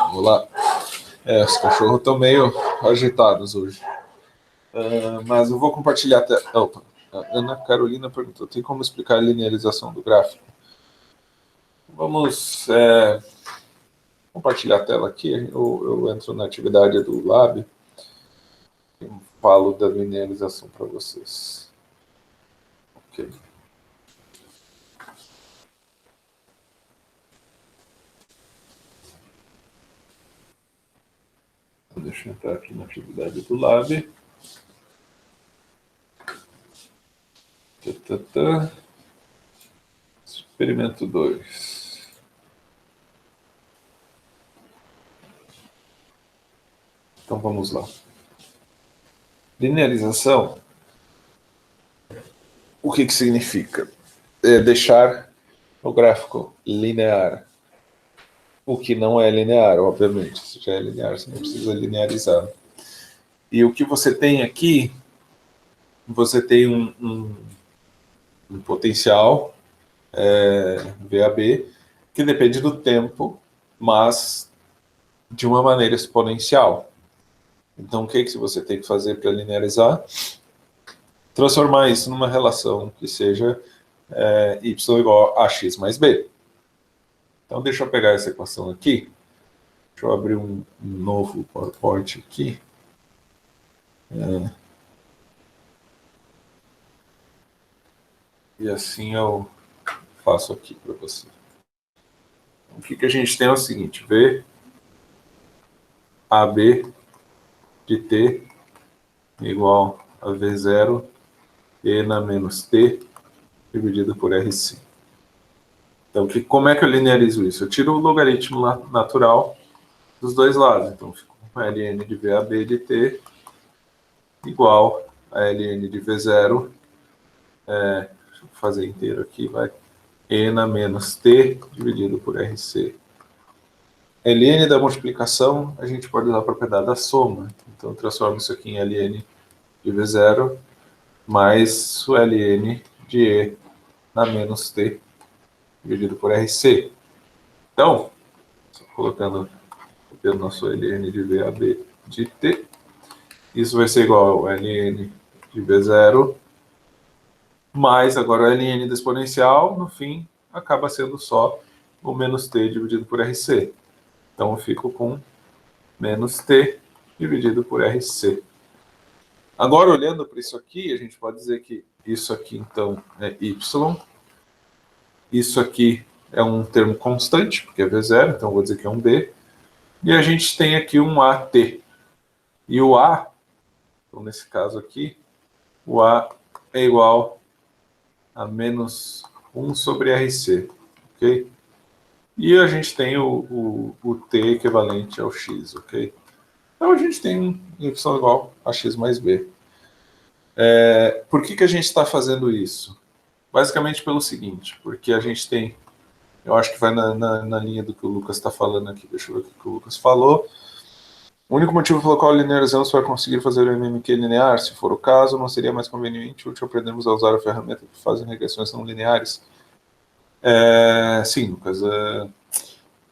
Vamos lá. Os cachorros estão meio agitados hoje. Mas eu vou compartilhar até. Opa, a Ana Carolina perguntou: tem como explicar a linearização do gráfico? Vamos compartilhar a tela aqui. Eu entro na atividade do Lab e falo da linearização para vocês. Ok. Deixa eu entrar aqui na atividade do Lab. Experimento 2. Então vamos lá. Linearização. O que significa? Deixar o gráfico linear. O que não é linear, obviamente. Se já é linear, você não precisa linearizar. E o que você tem aqui, você tem um potencial VAB, que depende do tempo, mas de uma maneira exponencial. Então, o que você tem que fazer para linearizar? Transformar isso numa relação que seja y igual a x mais b. Então, deixa eu pegar essa equação aqui. Deixa eu abrir um novo PowerPoint aqui. E assim eu faço aqui para você. O que a gente tem é o seguinte: V AB de t igual a V0 e na menos t dividido por RC. Então, como é que eu linearizo isso? Eu tiro o logaritmo natural dos dois lados. Então, fico com ln de VAB de t igual a ln de V0, deixa eu fazer inteiro aqui, vai, e na menos t dividido por RC. Ln da multiplicação, a gente pode usar a propriedade da soma. Então, eu transformo isso aqui em ln de V0 mais o ln de e na menos t dividido por RC. Então, colocando o nosso ln de VAB de t, isso vai ser igual ao ln de V0 mais agora o ln da exponencial, no fim, acaba sendo só o menos t dividido por RC. Então, eu fico com menos t dividido por RC. Agora, olhando para isso aqui, a gente pode dizer que isso aqui, então, é y. Isso aqui é um termo constante, porque é V0, então eu vou dizer que é um B. E a gente tem aqui um AT. E o A, então nesse caso aqui, o A é igual a menos 1 sobre RC. Ok? E a gente tem o T equivalente ao X. Ok? Então a gente tem um Y igual a X mais B. Por que a gente está fazendo isso? Basicamente pelo seguinte, porque a gente tem, eu acho que vai na linha do que o Lucas está falando aqui, deixa eu ver o que o Lucas falou. O único motivo pelo qual linearizamos foi conseguir fazer o MMQ linear. Se for o caso, não seria mais conveniente útil aprendermos a usar a ferramenta que fazem regressões não lineares? Sim, Lucas.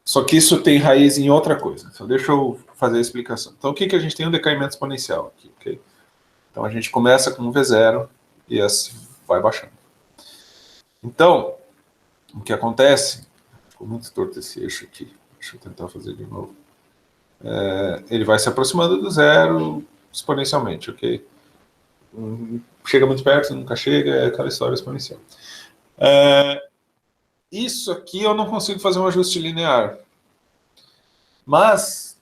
Só que isso tem raiz em outra coisa. Então, deixa eu fazer a explicação. Então, o que a gente tem? Um decaimento exponencial aqui. Okay? Então, a gente começa com um V0 e assim vai baixando. Então, o que acontece... Ficou muito torto esse eixo aqui. Deixa eu tentar fazer de novo. Ele vai se aproximando do zero exponencialmente, ok? Chega muito perto, nunca chega, é aquela história exponencial. Isso aqui eu não consigo fazer um ajuste linear. Mas,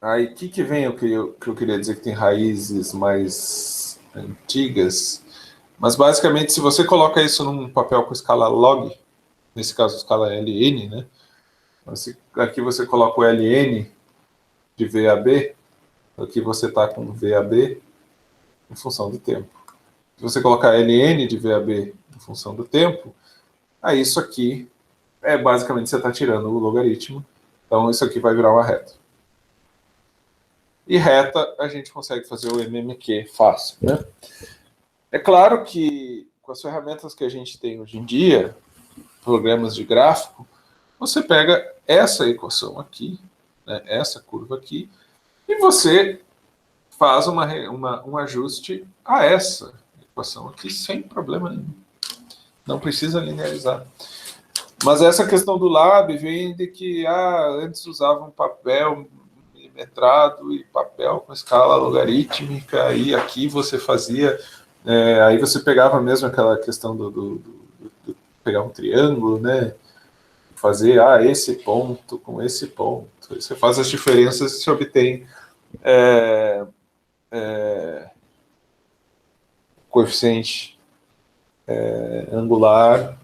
aí que vem o que eu queria dizer que tem raízes mais antigas. Mas, basicamente, se você coloca isso num papel com escala log, nesse caso, escala ln, né? Aqui você coloca o ln de VAB, aqui você está com VAB em função do tempo. Se você colocar ln de VAB em função do tempo, aí isso aqui basicamente você está tirando o logaritmo, então isso aqui vai virar uma reta. E reta a gente consegue fazer o MMQ fácil, né? É claro que com as ferramentas que a gente tem hoje em dia, programas de gráfico, você pega essa equação aqui, né, essa curva aqui, e você faz um ajuste a essa equação aqui sem problema nenhum. Não precisa linearizar. Mas essa questão do lab vem de que antes usavam papel milimetrado e papel com escala logarítmica, e aqui você fazia... aí você pegava mesmo aquela questão do pegar um triângulo, né? Fazer esse ponto com esse ponto. Aí você faz as diferenças e se obtém coeficiente angular,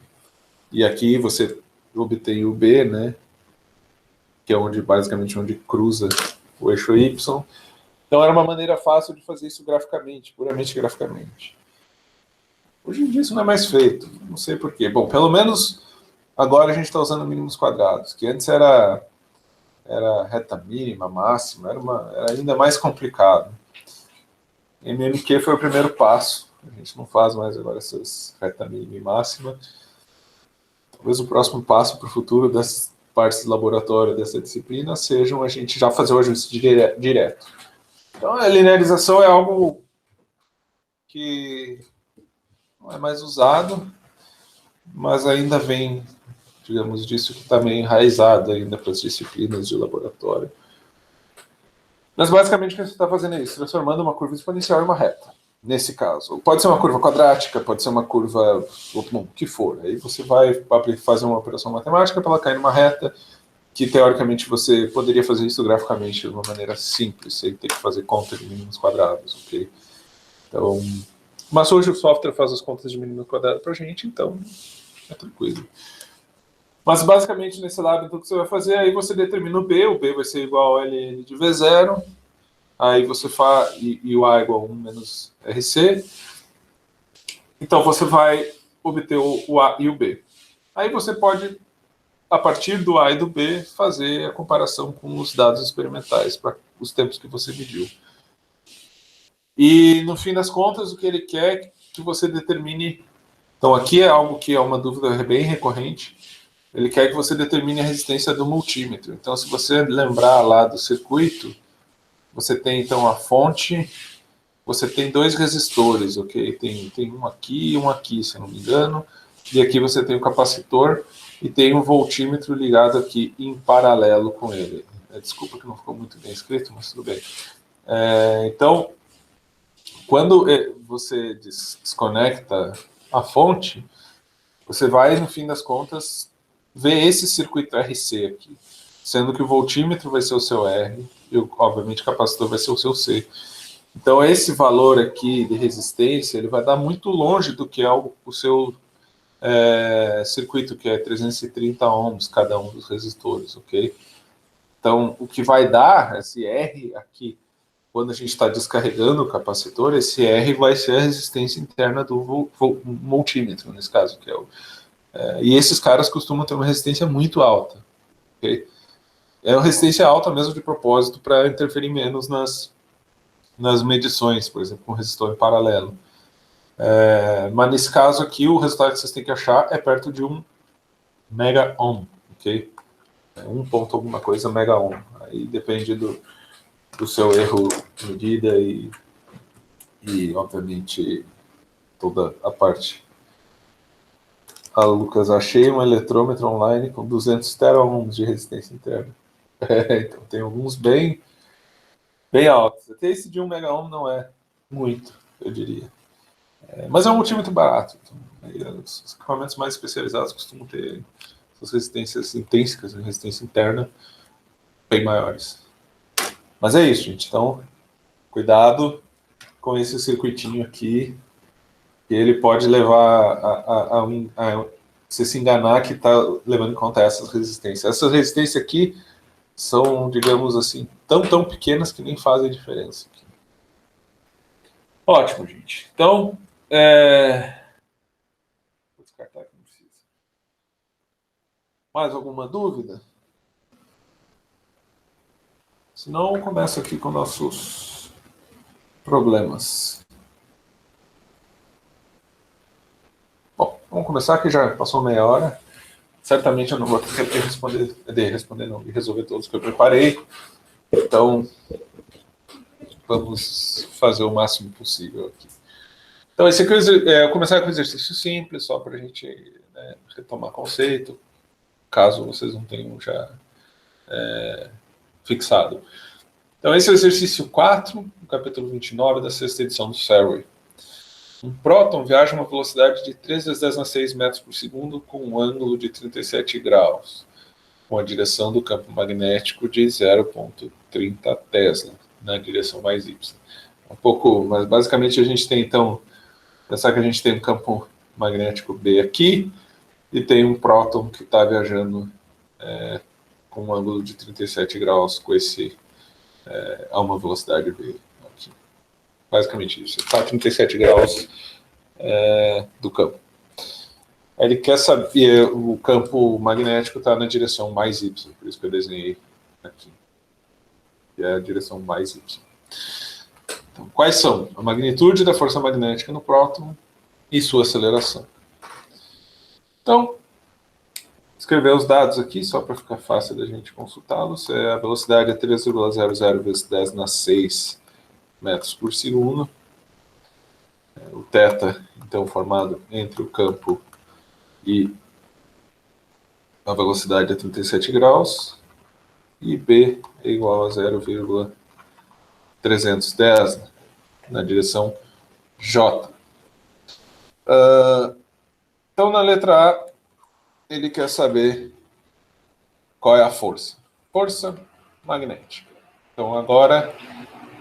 e aqui você obtém o B, né? Que é basicamente onde cruza o eixo Y. Então era uma maneira fácil de fazer isso graficamente, puramente graficamente. Hoje em dia isso não é mais feito, não sei porquê. Bom, pelo menos agora a gente está usando mínimos quadrados, que antes era reta mínima, máxima, era ainda mais complicado. MMQ foi o primeiro passo, a gente não faz mais agora essas reta mínima e máxima. Talvez o próximo passo para o futuro das partes do laboratório dessa disciplina sejam a gente já fazer o ajuste direto. Então a linearização é algo que não é mais usado, mas ainda vem, digamos, disso que está meio enraizado ainda para as disciplinas de laboratório. Mas basicamente o que você está fazendo é isso, transformando uma curva exponencial em uma reta, nesse caso. Pode ser uma curva quadrática, pode ser uma curva, o que for. Aí você vai fazer uma operação matemática para ela cair numa reta, que teoricamente você poderia fazer isso graficamente de uma maneira simples, sem ter que fazer conta de mínimos quadrados, ok? Então, mas hoje o software faz as contas de mínimo quadrado para a gente, então é tranquilo. Mas basicamente nesse lado, então, o que você vai fazer, aí você determina o B vai ser igual a LN de V0, aí você faz, e o A igual a 1 menos RC, então você vai obter o A e o B. Aí você pode, a partir do A e do B, fazer a comparação com os dados experimentais, para os tempos que você mediu. E, no fim das contas, o que ele quer é que você determine... Então, aqui é algo que é uma dúvida bem recorrente. Ele quer que você determine a resistência do multímetro. Então, se você lembrar lá do circuito, você tem, então, a fonte, você tem dois resistores, ok? Tem um aqui e um aqui, se eu não me engano. E aqui você tem o capacitor e tem um voltímetro ligado aqui em paralelo com ele. Desculpa que não ficou muito bem escrito, mas tudo bem. Então, quando você desconecta a fonte, você vai, no fim das contas, ver esse circuito RC aqui, sendo que o voltímetro vai ser o seu R e, obviamente, o capacitor vai ser o seu C. Então, esse valor aqui de resistência, ele vai dar muito longe do que é o seu circuito, que é 330 ohms cada um dos resistores, ok? Então, o que vai dar, esse R aqui, quando a gente está descarregando o capacitor, esse R vai ser a resistência interna do multímetro, nesse caso, que é o... e esses caras costumam ter uma resistência muito alta, ok? É uma resistência alta mesmo de propósito para interferir menos nas medições, por exemplo, com resistor em paralelo. Mas nesse caso aqui, o resultado que vocês têm que achar é perto de 1 mega ohm, ok? 1 ponto alguma coisa mega ohm. Aí depende do seu erro de medida e, obviamente, toda a parte. Lucas, achei um eletrômetro online com 200 teraohms de resistência interna. Então tem alguns bem altos. Até esse de 1 mega ohm não é muito, eu diria. Mas é um multímetro barato. Então, os equipamentos mais especializados costumam ter suas resistências intrínsecas, resistência interna, bem maiores. Mas é isso, gente. Então, cuidado com esse circuitinho aqui, que ele pode levar a você se enganar que está levando em conta essas resistências. Essas resistências aqui são, digamos assim, tão pequenas que nem fazem diferença. Ótimo, gente. Então, vou descartar aqui, não precisa. Mais alguma dúvida? Senão, eu começo aqui com nossos problemas. Bom, vamos começar, que já passou meia hora. Certamente eu não vou ter tempo de resolver todos que eu preparei. Então, vamos fazer o máximo possível aqui. Então, esse aqui eu começar com um exercício simples, só para a gente, né, retomar conceito, caso vocês não tenham já fixado. Então, esse é o exercício 4, no capítulo 29 da sexta edição do Survey. Um próton viaja a uma velocidade de 3 vezes 10 na 6 metros por segundo com um ângulo de 37 graus, com a direção do campo magnético de 0,30 Tesla, na direção mais y. Um pouco, mas basicamente a gente tem, então, pensar que a gente tem um campo magnético B aqui e tem um próton que está viajando com um ângulo de 37 graus com a uma velocidade V aqui. Basicamente isso. Está a 37 graus do campo. Ele quer saber, o campo magnético está na direção mais y, por isso que eu desenhei aqui. Que é a direção mais y. Então, quais são? A magnitude da força magnética no próton e sua aceleração. Então, escrever os dados aqui, só para ficar fácil da gente consultá-los. A velocidade é 3,00 vezes 10 na 6 metros por segundo. O θ, então, formado entre o campo e a velocidade é 37 graus. E B é igual a 0,310 na direção J. Então, na letra A, ele quer saber qual é a força. Força magnética. Então, agora,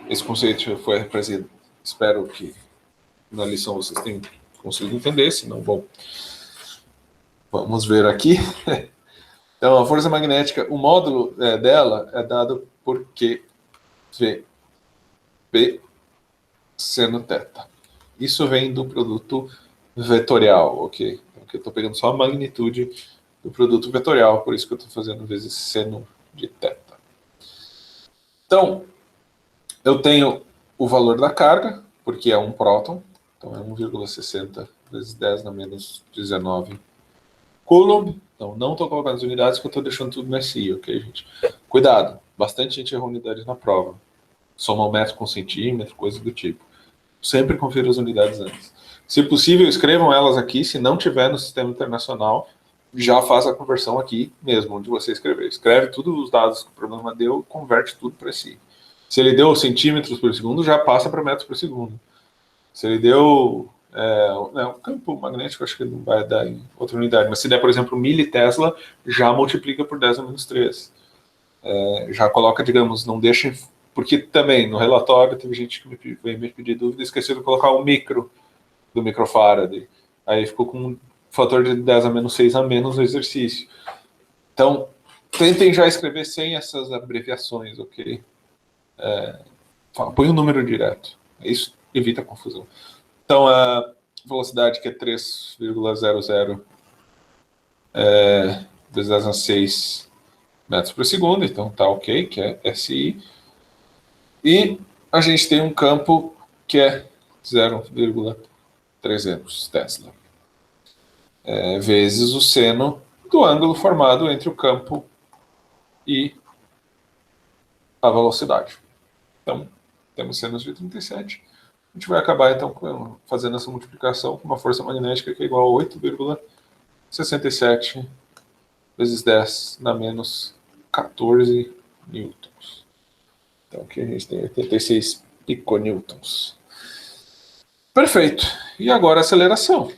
esse conceito foi representado. Espero que na lição vocês tenham conseguido entender, se não, bom, vamos ver aqui. Então, a força magnética, o módulo dela é dado por QV, P seno θ. Isso vem do produto vetorial, ok? Então, aqui eu estou pegando só a magnitude do produto vetorial, por isso que eu estou fazendo vezes seno de θ. Então, eu tenho o valor da carga, porque é um próton, então é 1,60 vezes 10 na menos 19 Coulomb. Então, não estou colocando as unidades, porque eu estou deixando tudo no SI, ok, gente? Cuidado, bastante gente erra unidades na prova. Soma um metro com centímetro, coisa do tipo. Sempre confira as unidades antes. Se possível, escrevam elas aqui. Se não tiver no sistema internacional, já faz a conversão aqui mesmo, onde você escrever. Escreve todos os dados que o programa deu, converte tudo para si. Se ele deu centímetros por segundo, já passa para metros por segundo. Se ele deu o campo magnético, acho que não vai dar em outra unidade, mas se der, por exemplo, militesla, já multiplica por 10 a menos 3. Já coloca, digamos, não deixa... Porque também, no relatório, teve gente que veio me pedir dúvida, esqueceu de colocar o micro do microfarad. Aí ficou com um fator de 10 a menos 6 a menos no exercício. Então, tentem já escrever sem essas abreviações, ok? Põe o número direto. Isso evita a confusão. Então, a velocidade que é 3,00 vezes 10 a 6 metros por segundo, então tá ok, que é SI. E a gente tem um campo que é 0,300 Tesla, vezes o seno do ângulo formado entre o campo e a velocidade. Então, temos senos de 37. A gente vai acabar, então, fazendo essa multiplicação com uma força magnética que é igual a 8,67 vezes 10 na menos 14 newtons. Então, aqui a gente tem 86 piconewtons. Perfeito. E agora a aceleração.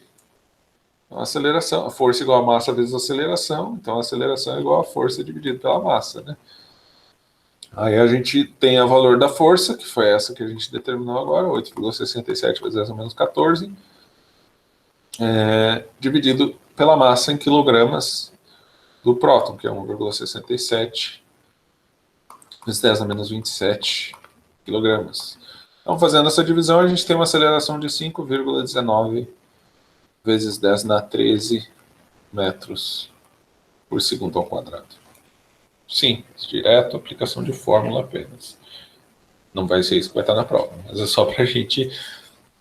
A aceleração, a força igual a massa vezes a aceleração. Então, a aceleração é igual a força dividido pela massa, né? Aí a gente tem o valor da força, que foi essa que a gente determinou agora, 8,67 vezes 10 a menos 14, dividido pela massa em quilogramas do próton, que é 1,67 vezes 10 a menos 27 quilogramas. Então, fazendo essa divisão, a gente tem uma aceleração de 5,19 vezes 10 na 13 metros por segundo ao quadrado. Simples, direto, aplicação de fórmula apenas. Não vai ser isso que vai estar na prova, mas é só para a gente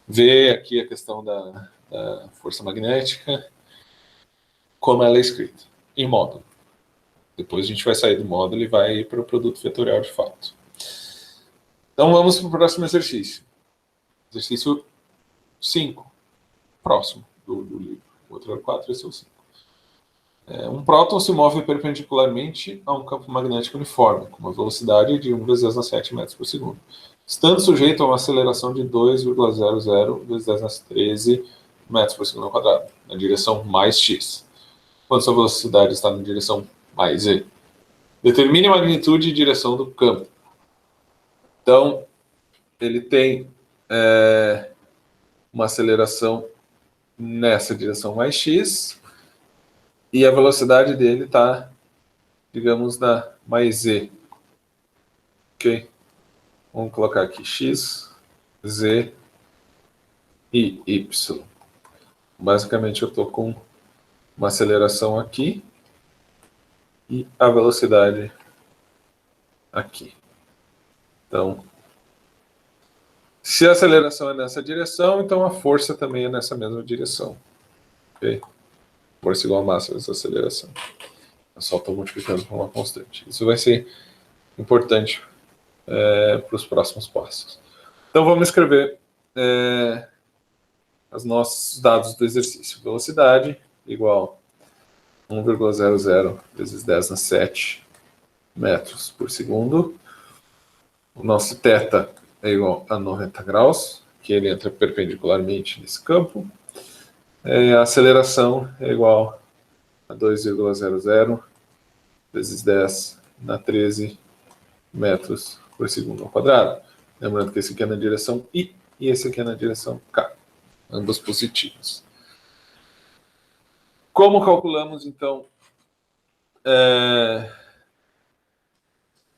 ver aqui a questão da força magnética, como ela é escrita. em módulo. Depois a gente vai sair do módulo e vai ir para o produto vetorial de fato. Então vamos para o próximo exercício. Exercício 5, próximo do livro. O outro era o 4, esse é o 5. Um próton se move perpendicularmente a um campo magnético uniforme, com uma velocidade de 1 × 10⁷ metros por segundo, estando sujeito a uma aceleração de 2,00 × 10⁻13 metros por segundo ao quadrado, na direção mais x, quando sua velocidade está na direção mais z. Determine a magnitude e direção do campo. Então, ele tem uma aceleração nessa direção mais x, e a velocidade dele está, digamos, na mais z. Ok? Vamos colocar aqui x, z e y. Basicamente, eu estou com uma aceleração aqui e a velocidade aqui. Então, se a aceleração é nessa direção, então a força também é nessa mesma direção. Ok? Força igual a massa vezes aceleração. Eu só estou multiplicando por uma constante. Isso vai ser importante para os próximos passos. Então vamos escrever os nossos dados do exercício. Velocidade igual a 1,00 vezes 10⁻⁷ metros por segundo. O nosso θ é igual a 90 graus, que ele entra perpendicularmente nesse campo. A aceleração é igual a 2,00 vezes 10⁻13 metros por segundo ao quadrado. Lembrando que esse aqui é na direção I e esse aqui é na direção K, ambos positivos. Como calculamos, então,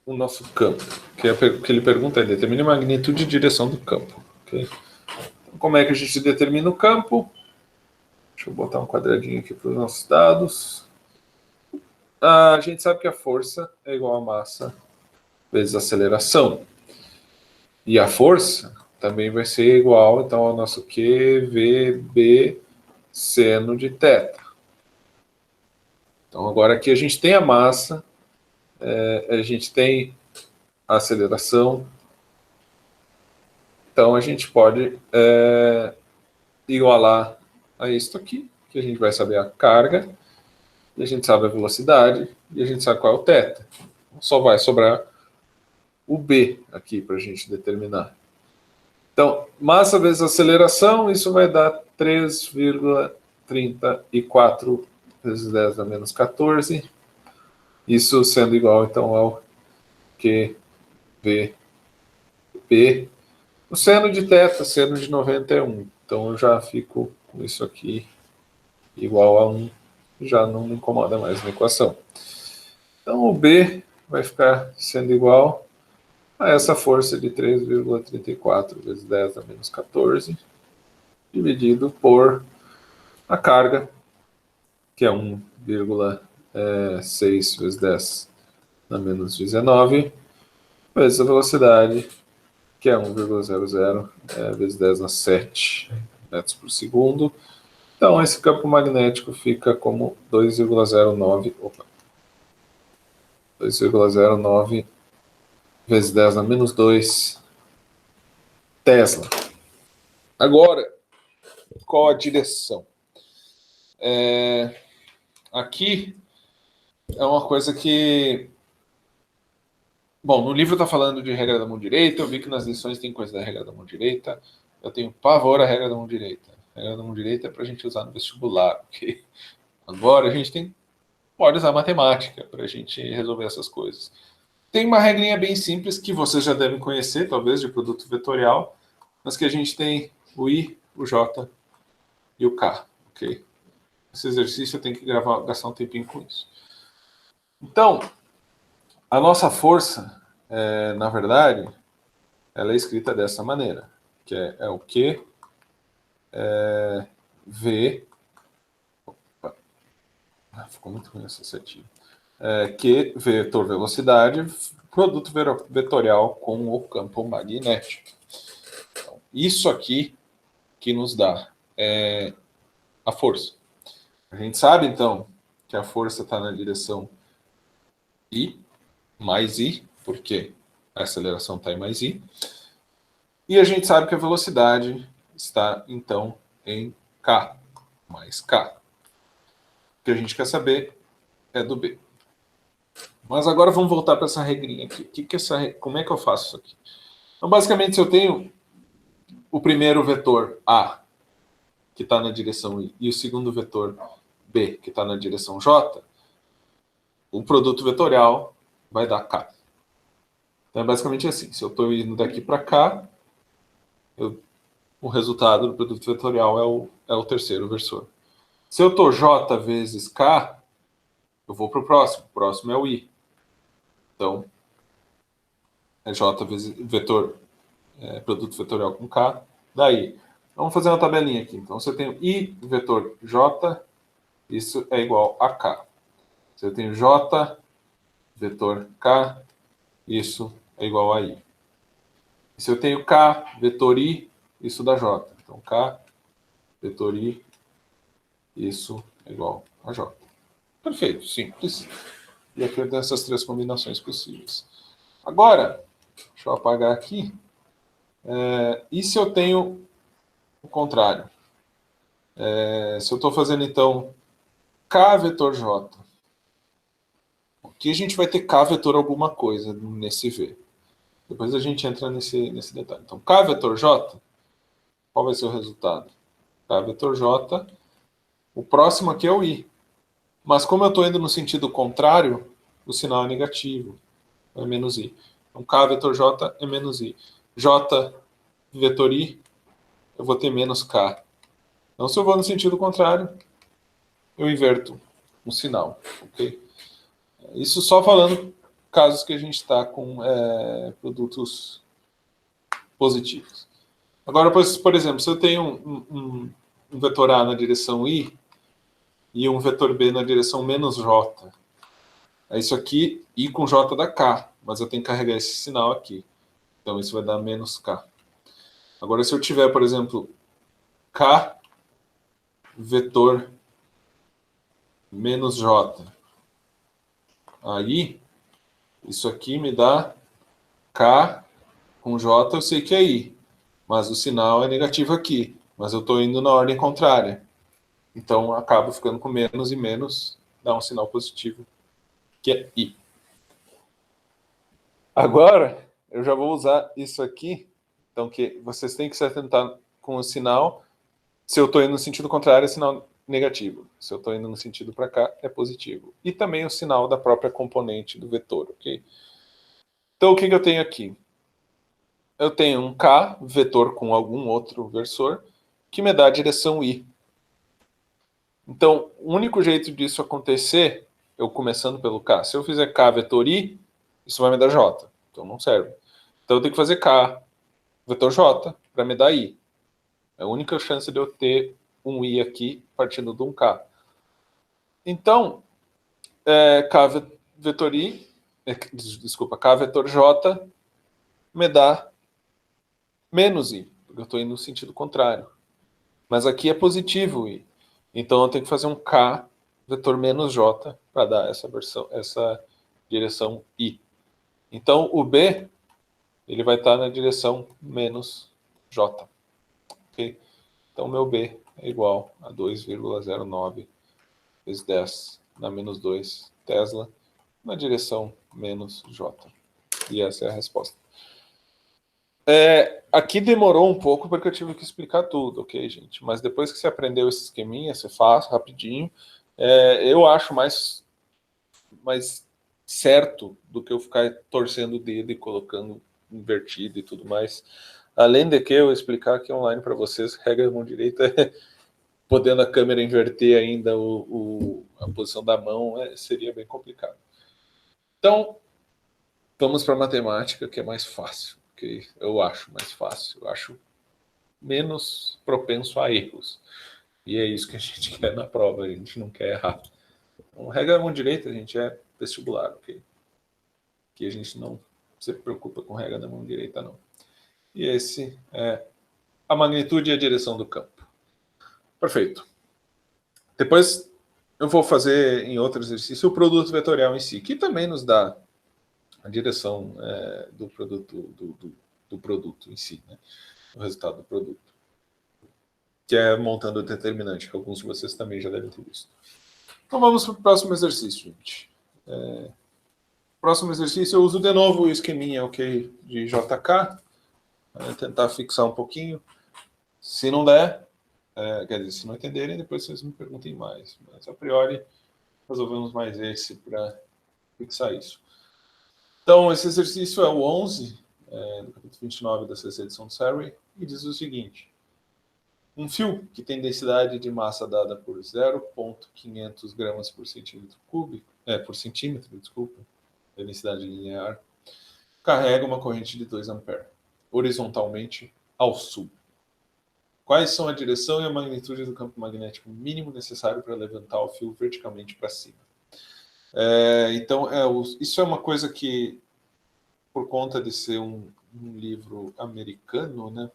o nosso campo? Que ele pergunta é: determine a magnitude e direção do campo. Okay? Então, como é que a gente determina o campo? Deixa eu botar um quadradinho aqui para os nossos dados. A gente sabe que a força é igual a massa vezes a aceleração. E a força também vai ser igual, então, ao nosso QVB seno de θ. Então, agora aqui a gente tem a massa, a gente tem a aceleração, então a gente pode igualar a isso aqui, que a gente vai saber a carga, e a gente sabe a velocidade, e a gente sabe qual é o θ. Só vai sobrar o B aqui para a gente determinar. Então, massa vezes aceleração, isso vai dar 3,34 vezes 10⁻⁻14. Isso sendo igual, então, ao QVP. O seno de θ, seno de 90 é 1. Então, eu já fico com isso aqui igual a 1. Já não me incomoda mais na equação. Então, o B vai ficar sendo igual a essa força de 3,34 vezes 10⁻⁻14, dividido por a carga, que é 1,6 vezes 10⁻⁻19, vezes a velocidade, que é 1,00 vezes 10⁻⁷ metros por segundo. Então, esse campo magnético fica como 2,09 vezes 10⁻⁻2 Tesla. Agora, qual a direção? Aqui é uma coisa que... Bom, no livro está falando de regra da mão direita, eu vi que nas lições tem coisa da regra da mão direita. Eu tenho pavor à regra da mão direita. A regra da mão direita é para a gente usar no vestibular, porque agora a gente pode usar matemática para a gente resolver essas coisas. Tem uma regrinha bem simples que vocês já devem conhecer, talvez, de produto vetorial, mas que a gente tem o I, o J e o K, ok? Esse exercício eu tenho que gastar um tempinho com isso. Então, a nossa força, na verdade, ela é escrita dessa maneira, que é o Q, V... Opa, ficou muito ruim essa setinha. Q, vetor velocidade, produto vetorial com o campo magnético. Então, isso aqui que nos dá a força. A gente sabe, então, que a força está na direção I, mais I, porque a aceleração está em mais I. E a gente sabe que a velocidade está, então, em K, mais K. O que a gente quer saber é do B. Mas agora vamos voltar para essa regrinha aqui. Como é que eu faço isso aqui? Então, basicamente, se eu tenho o primeiro vetor A, que está na direção I, e o segundo vetor B, que está na direção J, o produto vetorial vai dar K. Então, é basicamente assim. Se eu estou indo daqui para cá, o resultado do produto vetorial é o terceiro versor. Se eu estou J vezes K, eu vou para o próximo. O próximo é o I. Então, é J vezes produto vetorial com K, daí. Vamos fazer uma tabelinha aqui. Então, se eu tenho I vetor J, isso é igual a K. Se eu tenho J vetor K, isso é igual a I. E se eu tenho K vetor I, isso dá J. Então, K vetor I, isso é igual a J. Perfeito, simples. E aqui eu tenho essas três combinações possíveis. Agora, deixa eu apagar aqui. E se eu tenho o contrário? Se eu estou fazendo, então, K vetor J. Aqui a gente vai ter K vetor alguma coisa nesse V. Depois a gente entra nesse detalhe. Então, K vetor J, qual vai ser o resultado? K vetor J, o próximo aqui é o I. Mas como eu estou indo no sentido contrário, o sinal é negativo. É menos I. Então, K vetor J é menos I. J vetor I, eu vou ter menos K. Então, se eu vou no sentido contrário, eu inverto o sinal. Ok? Isso só falando casos que a gente está com produtos positivos. Agora, por exemplo, se eu tenho um vetor A na direção I e um vetor B na direção menos J, é isso aqui, I com J dá K, mas eu tenho que carregar esse sinal aqui. Então, isso vai dar menos K. Agora, se eu tiver, por exemplo, K vetor menos J, aí, isso aqui me dá K com J, eu sei que é I, mas o sinal é negativo aqui, mas eu estou indo na ordem contrária. Então, acabo ficando com menos e menos, dá um sinal positivo, que é I. Agora, eu já vou usar isso aqui, então que vocês têm que se atentar com o sinal. Se eu estou indo no sentido contrário, é sinal negativo. Se eu estou indo no sentido para cá, é positivo. E também o sinal da própria componente do vetor, ok? Então, o que eu tenho aqui? Eu tenho um K, vetor com algum outro versor, que me dá a direção I. Então, o único jeito disso acontecer, eu começando pelo K, se eu fizer K vetor I, isso vai me dar J. Então, não serve. Então, eu tenho que fazer K vetor J para me dar I. É a única chance de eu ter um I aqui partindo de um K. Então, K vetor I, desculpa, K vetor J me dá menos I, porque eu estou indo no sentido contrário. Mas aqui é positivo o I. Então eu tenho que fazer um K vetor menos J para dar essa direção I. Então o B ele vai estar na direção menos J. Okay? Então meu B é igual a 2,09 vezes 10 na menos 2 Tesla na direção menos J. E essa é a resposta. Aqui demorou um pouco porque eu tive que explicar tudo, ok, gente? Mas depois que você aprendeu esse esqueminha, você faz rapidinho. Eu acho mais certo do que eu ficar torcendo o dedo e colocando invertido e tudo mais. Além de que eu explicar aqui online para vocês, regra mão direita, podendo a câmera inverter ainda a posição da mão, seria bem complicado. Então, vamos para a matemática, que é mais fácil. Que eu acho mais fácil. Eu acho menos propenso a erros. E é isso que a gente quer na prova, a gente não quer errar. Então, regra mão direita, a gente é vestibular, ok? Que a gente não se preocupa com regra da mão direita, não. E esse é a magnitude e a direção do campo. Perfeito. Depois eu vou fazer em outro exercício o produto vetorial em si, que também nos dá a direção do produto em si, né? O resultado do produto, que é montando o determinante, que alguns de vocês também já devem ter visto. Então vamos para o próximo exercício, gente. Próximo exercício eu uso de novo o esqueminha OK de JK, tentar fixar um pouquinho. Se não der, quer dizer, se não entenderem, depois vocês me perguntem mais. Mas a priori, resolvemos mais esse para fixar isso. Então, esse exercício é o 11, do capítulo 29 da sexta edição do Surrey, e diz o seguinte: um fio que tem densidade de massa dada por 0,500 gramas por centímetro cúbico, desculpa, densidade linear, carrega uma corrente de 2 amperes, horizontalmente ao sul. Quais são a direção e a magnitude do campo magnético mínimo necessário para levantar o fio verticalmente para cima? Então, isso é uma coisa que, por conta de ser um livro americano, né,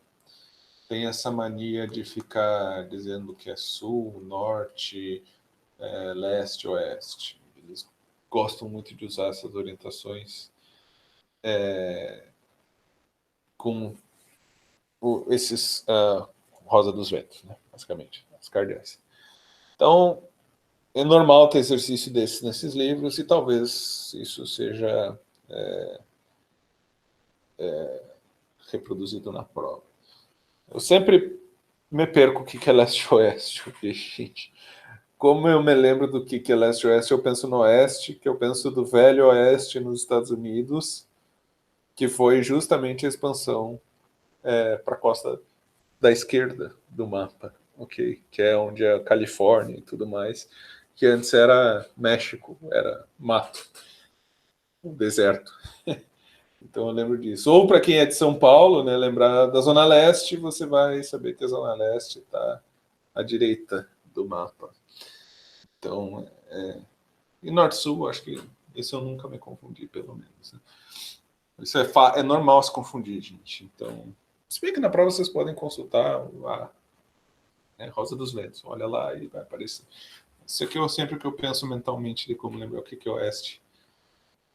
tem essa mania de ficar dizendo que é sul, norte, leste, oeste. Eles gostam muito de usar essas orientações com esses rosa dos ventos, né, basicamente, as cardeais. Então, é normal ter exercício desse nesses livros e talvez isso seja reproduzido na prova. Eu sempre me perco o que é leste-oeste, porque, gente, como eu me lembro do que é leste-oeste, eu penso no oeste, que eu penso do velho oeste nos Estados Unidos, que foi justamente a expansão para a costa da esquerda do mapa, ok? Que é onde é a Califórnia e tudo mais, que antes era México, era mato, um deserto. Então eu lembro disso. Ou para quem é de São Paulo, né, lembrar da Zona Leste, você vai saber que a Zona Leste está à direita do mapa. Então, e Norte-Sul, acho que esse eu nunca me confundi, pelo menos. Né? Isso é normal se confundir, gente. Então, se bem que na prova vocês podem consultar a Rosa dos Ventos. Olha lá e vai aparecer. Isso aqui é sempre o que eu penso mentalmente de como lembrar o que é oeste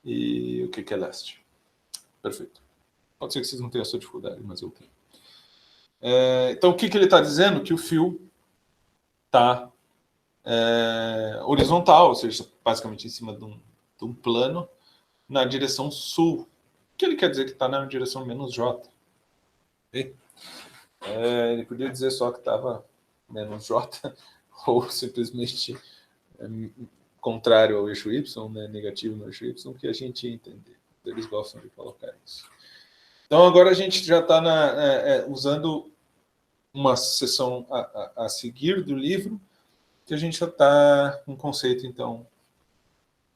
e o que é leste. Perfeito. Pode ser que vocês não tenham essa dificuldade, mas eu tenho. Então, o que ele está dizendo? Que o fio está horizontal, ou seja, basicamente em cima de um plano, na direção sul. O que ele quer dizer que está na direção menos J? Ele podia dizer só que estava menos J, ou simplesmente contrário ao eixo Y, né, negativo no eixo Y, que a gente ia entender. Eles gostam de colocar isso. Então, agora a gente já está usando uma seção a seguir do livro, que a gente já está com um conceito, então,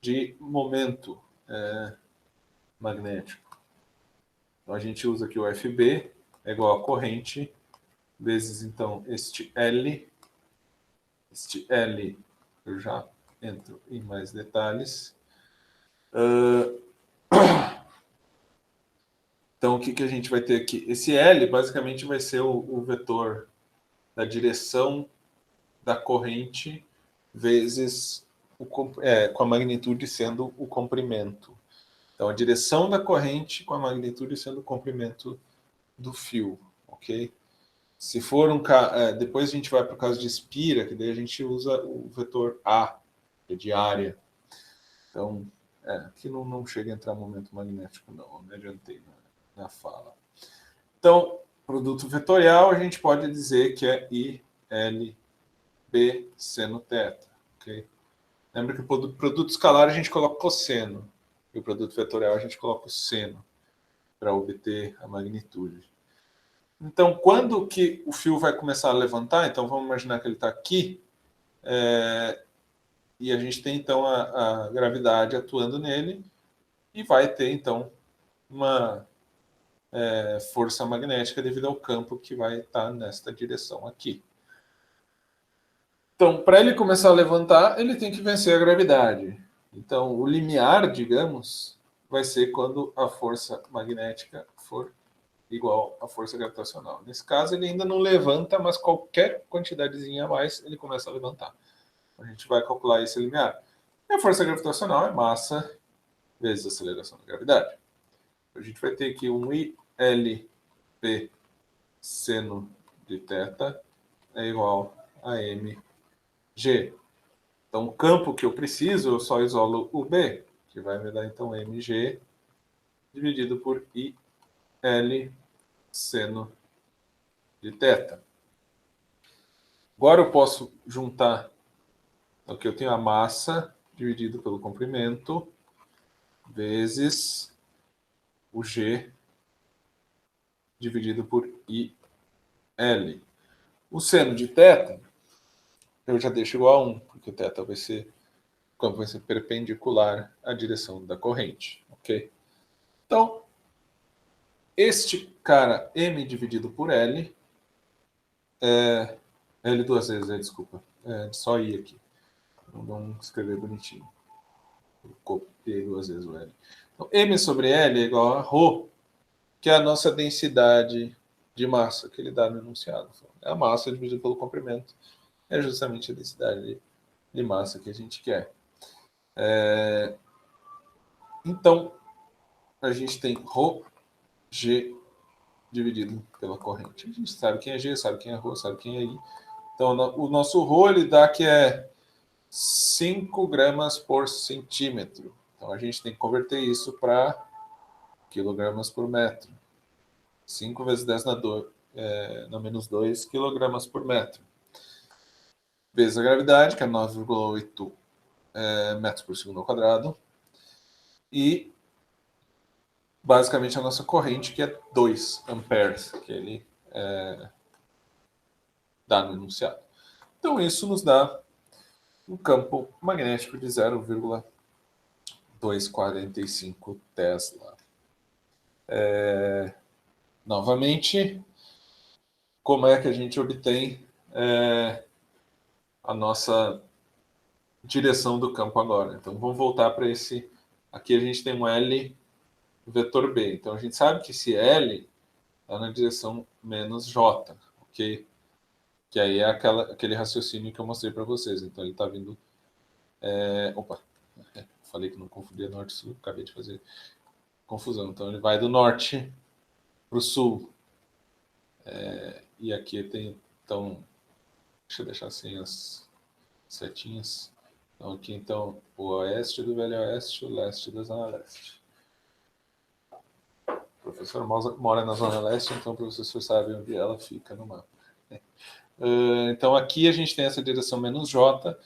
de momento magnético. Então, a gente usa aqui o FB, é igual a corrente, vezes, então, este L. Este L, eu já entro em mais detalhes. Então, o que a gente vai ter aqui? Esse L, basicamente, vai ser o vetor da direção da corrente vezes com a magnitude sendo o comprimento. Então, a direção da corrente com a magnitude sendo o comprimento do fio, ok? Se for depois a gente vai para o caso de espira, que daí a gente usa o vetor A, que é de área. Então, aqui não chega a entrar momento magnético, não. Eu me adiantei na fala. Então, produto vetorial, a gente pode dizer que é ILB seno θ. Okay? Lembra que o produto escalar a gente coloca cosseno. E o produto vetorial a gente coloca o seno para obter a magnitude. Então, quando que o fio vai começar a levantar? Então, vamos imaginar que ele está aqui. E a gente tem, então, a gravidade atuando nele. E vai ter, então, uma força magnética devido ao campo que vai estar nesta direção aqui. Então, para ele começar a levantar, ele tem que vencer a gravidade. Então, o limiar, digamos, vai ser quando a força magnética for igual à força gravitacional. Nesse caso, ele ainda não levanta, mas qualquer quantidadezinha a mais, ele começa a levantar. A gente vai calcular esse limiar. E a força gravitacional é massa vezes a aceleração da gravidade. A gente vai ter aqui um ILP seno de θ é igual a mg. Então, o campo que eu preciso, eu só isolo o B, que vai me dar, então, mg dividido por IL seno de θ. Agora eu posso juntar, aqui eu tenho a massa dividido pelo comprimento vezes o G dividido por IL. O seno de θ eu já deixo igual a 1, porque o θ vai ser, o campo vai ser perpendicular à direção da corrente, ok? Então, este cara m dividido por L, L duas vezes, desculpa, só I aqui, não escrever bonitinho. Eu copiei duas vezes o L. Então, m sobre L é igual a ρ, que é a nossa densidade de massa que ele dá no enunciado. É a massa dividida pelo comprimento. É justamente a densidade de massa que a gente quer. Então, a gente tem ρg dividido pela corrente. A gente sabe quem é G, sabe quem é ρ, sabe quem é I. Então, o nosso ρ, ele dá que é 5 gramas por centímetro. Então, a gente tem que converter isso para quilogramas por metro. 5 vezes 10 na menos 2 quilogramas por metro. Vezes a gravidade, que é 9,8 metros por segundo ao quadrado. E, basicamente, a nossa corrente, que é 2 amperes, que ele dá no enunciado. Então, isso nos dá um campo magnético de 0,245 Tesla. Novamente, como é que a gente obtém a nossa direção do campo agora? Então, vamos voltar para esse... Aqui a gente tem um L vetor B. Então, a gente sabe que esse L está na direção menos J, ok? Que aí é aquele raciocínio que eu mostrei para vocês. Então, ele está vindo... Opa! Falei que não confundia norte e sul. Acabei de fazer confusão. Então, ele vai do norte para o sul. E aqui tem... Então, deixa eu deixar assim as setinhas. Então, aqui, então, o oeste do Velho Oeste, o leste da Zona Leste. O professor mora na Zona Leste, então o professor sabe onde ela fica no mapa. Então, aqui a gente tem essa direção menos J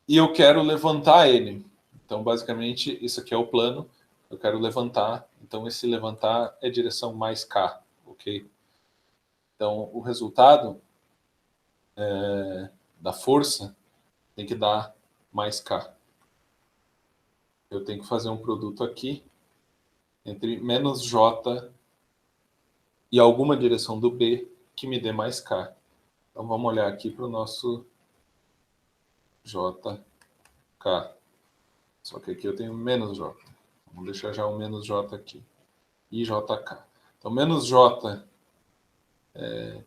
e eu quero levantar ele. Então, basicamente, isso aqui é o plano. Eu quero levantar. Então, esse levantar é direção mais K, ok? Então, o resultado da força tem que dar mais K. Eu tenho que fazer um produto aqui entre menos J e alguma direção do B que me dê mais K. Então, vamos olhar aqui para o nosso JK. Só que aqui eu tenho menos J. Vamos deixar já o menos J aqui. E JK. Então, menos J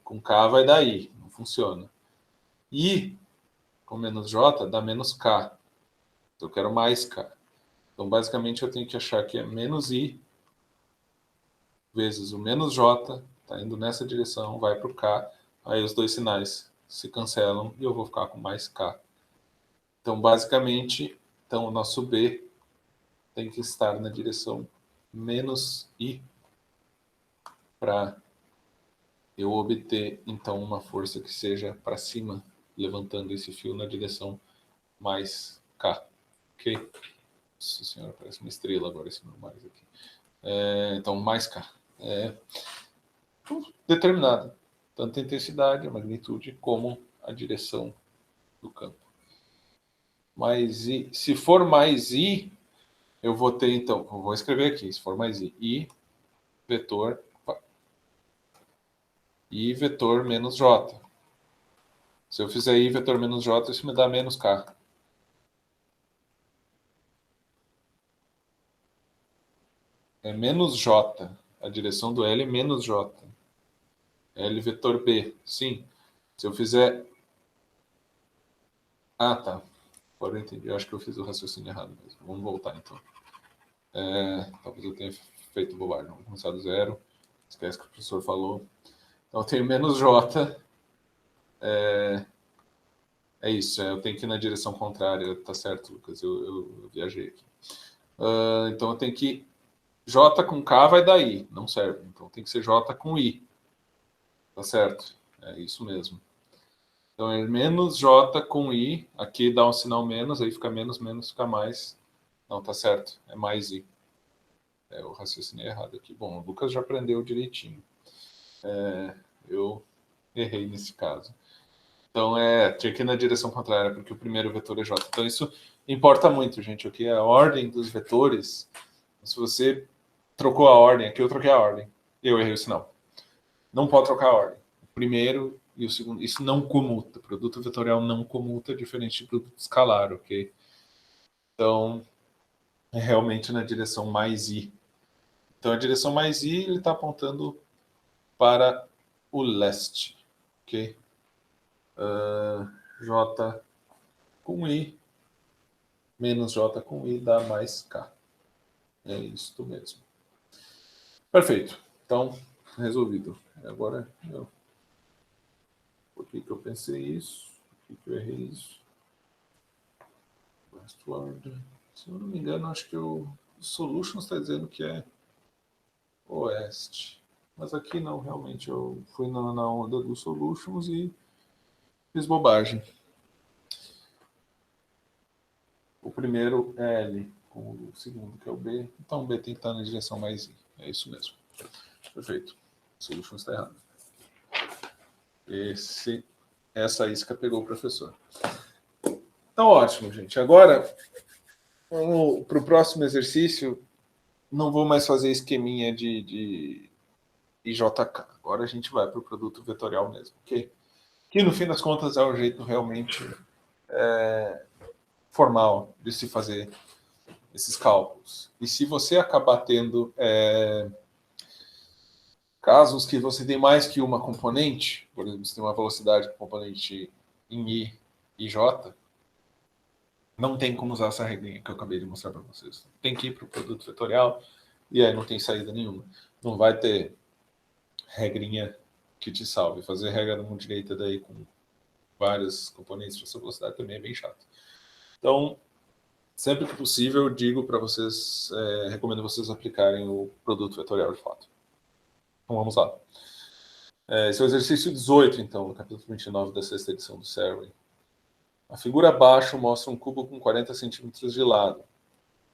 com K vai dar I. Não funciona. I com menos J dá menos K. Eu quero mais K. Então, basicamente, eu tenho que achar que é menos I vezes o menos J. Está indo nessa direção, vai para o K. Aí os dois sinais se cancelam e eu vou ficar com mais K. Então, basicamente, o nosso B tem que estar na direção menos I para eu obter, então, uma força que seja para cima, levantando esse fio na direção mais K. Ok? Nossa senhora, parece uma estrela agora esse meu mais aqui. Então, mais K. Determinada. Tanto a intensidade, a magnitude, como a direção do campo. Mais I. Se for mais I, eu vou ter, então, eu vou escrever aqui, se for mais I. I vetor menos J. Se eu fizer I vetor menos J, isso me dá menos K. É menos J. A direção do L é menos J. L vetor B. Sim. Se eu fizer Ah, tá. Agora eu entendi. Eu acho que eu fiz o raciocínio errado mesmo. Vamos voltar, então. Talvez eu tenha feito bobagem. Vamos começar do zero. Esquece que o professor falou. Então, eu tenho menos J. É isso. Eu tenho que ir na direção contrária. Tá certo, Lucas? Eu viajei aqui. Então, eu tenho que... J com K vai dar I. Não serve. Então, tem que ser J com I. Tá certo? É isso mesmo. Então, é menos J com I. Aqui dá um sinal menos. Aí fica menos, menos, fica mais. Não, tá certo. É mais I. O raciocínio é errado aqui. Bom, o Lucas já aprendeu direitinho. Eu errei nesse caso. Então, tinha que ir na direção contrária, porque o primeiro vetor é J. Então, isso importa muito, gente. Aqui é a ordem dos vetores. Se você trocou a ordem, aqui eu troquei a ordem. Eu errei o sinal. Não pode trocar a ordem. O primeiro e o segundo. Isso não comuta. Produto vetorial não comuta, diferente de produto escalar, ok? Então, é realmente na direção mais I. Então, a direção mais I, ele está apontando para o leste, ok? J com I, menos J com I dá mais K. É isso mesmo. Perfeito. Então, resolvido. Agora, por que eu pensei isso? Por que eu errei isso? Westward. Se eu não me engano, acho que o Solutions está dizendo que é oeste. Mas aqui não, realmente. Eu fui na onda do Solutions e fiz bobagem. O primeiro é L, com o segundo, que é o B. Então o B tem que estar na direção mais I. É isso mesmo. Perfeito. A solution está errada. Essa isca pegou o professor. Então, ótimo, gente. Agora, para o próximo exercício, não vou mais fazer esqueminha de IJK. Agora a gente vai para o produto vetorial mesmo, ok? Que no fim das contas é o jeito realmente formal de se fazer esses cálculos. E se você acabar tendo casos que você tem mais que uma componente, por exemplo, você tem uma velocidade com componente em I e J, não tem como usar essa regrinha que eu acabei de mostrar para vocês. Tem que ir para o produto vetorial e aí não tem saída nenhuma. Não vai ter regrinha que te salve. Fazer regra na mão direita daí com vários componentes para sua velocidade também é bem chato. Então, sempre que possível, eu digo para vocês, recomendo vocês aplicarem o produto vetorial de fato. Então vamos lá. Esse é o exercício 18, então, no capítulo 29 da sexta edição do Serway. A figura abaixo mostra um cubo com 40 centímetros de lado,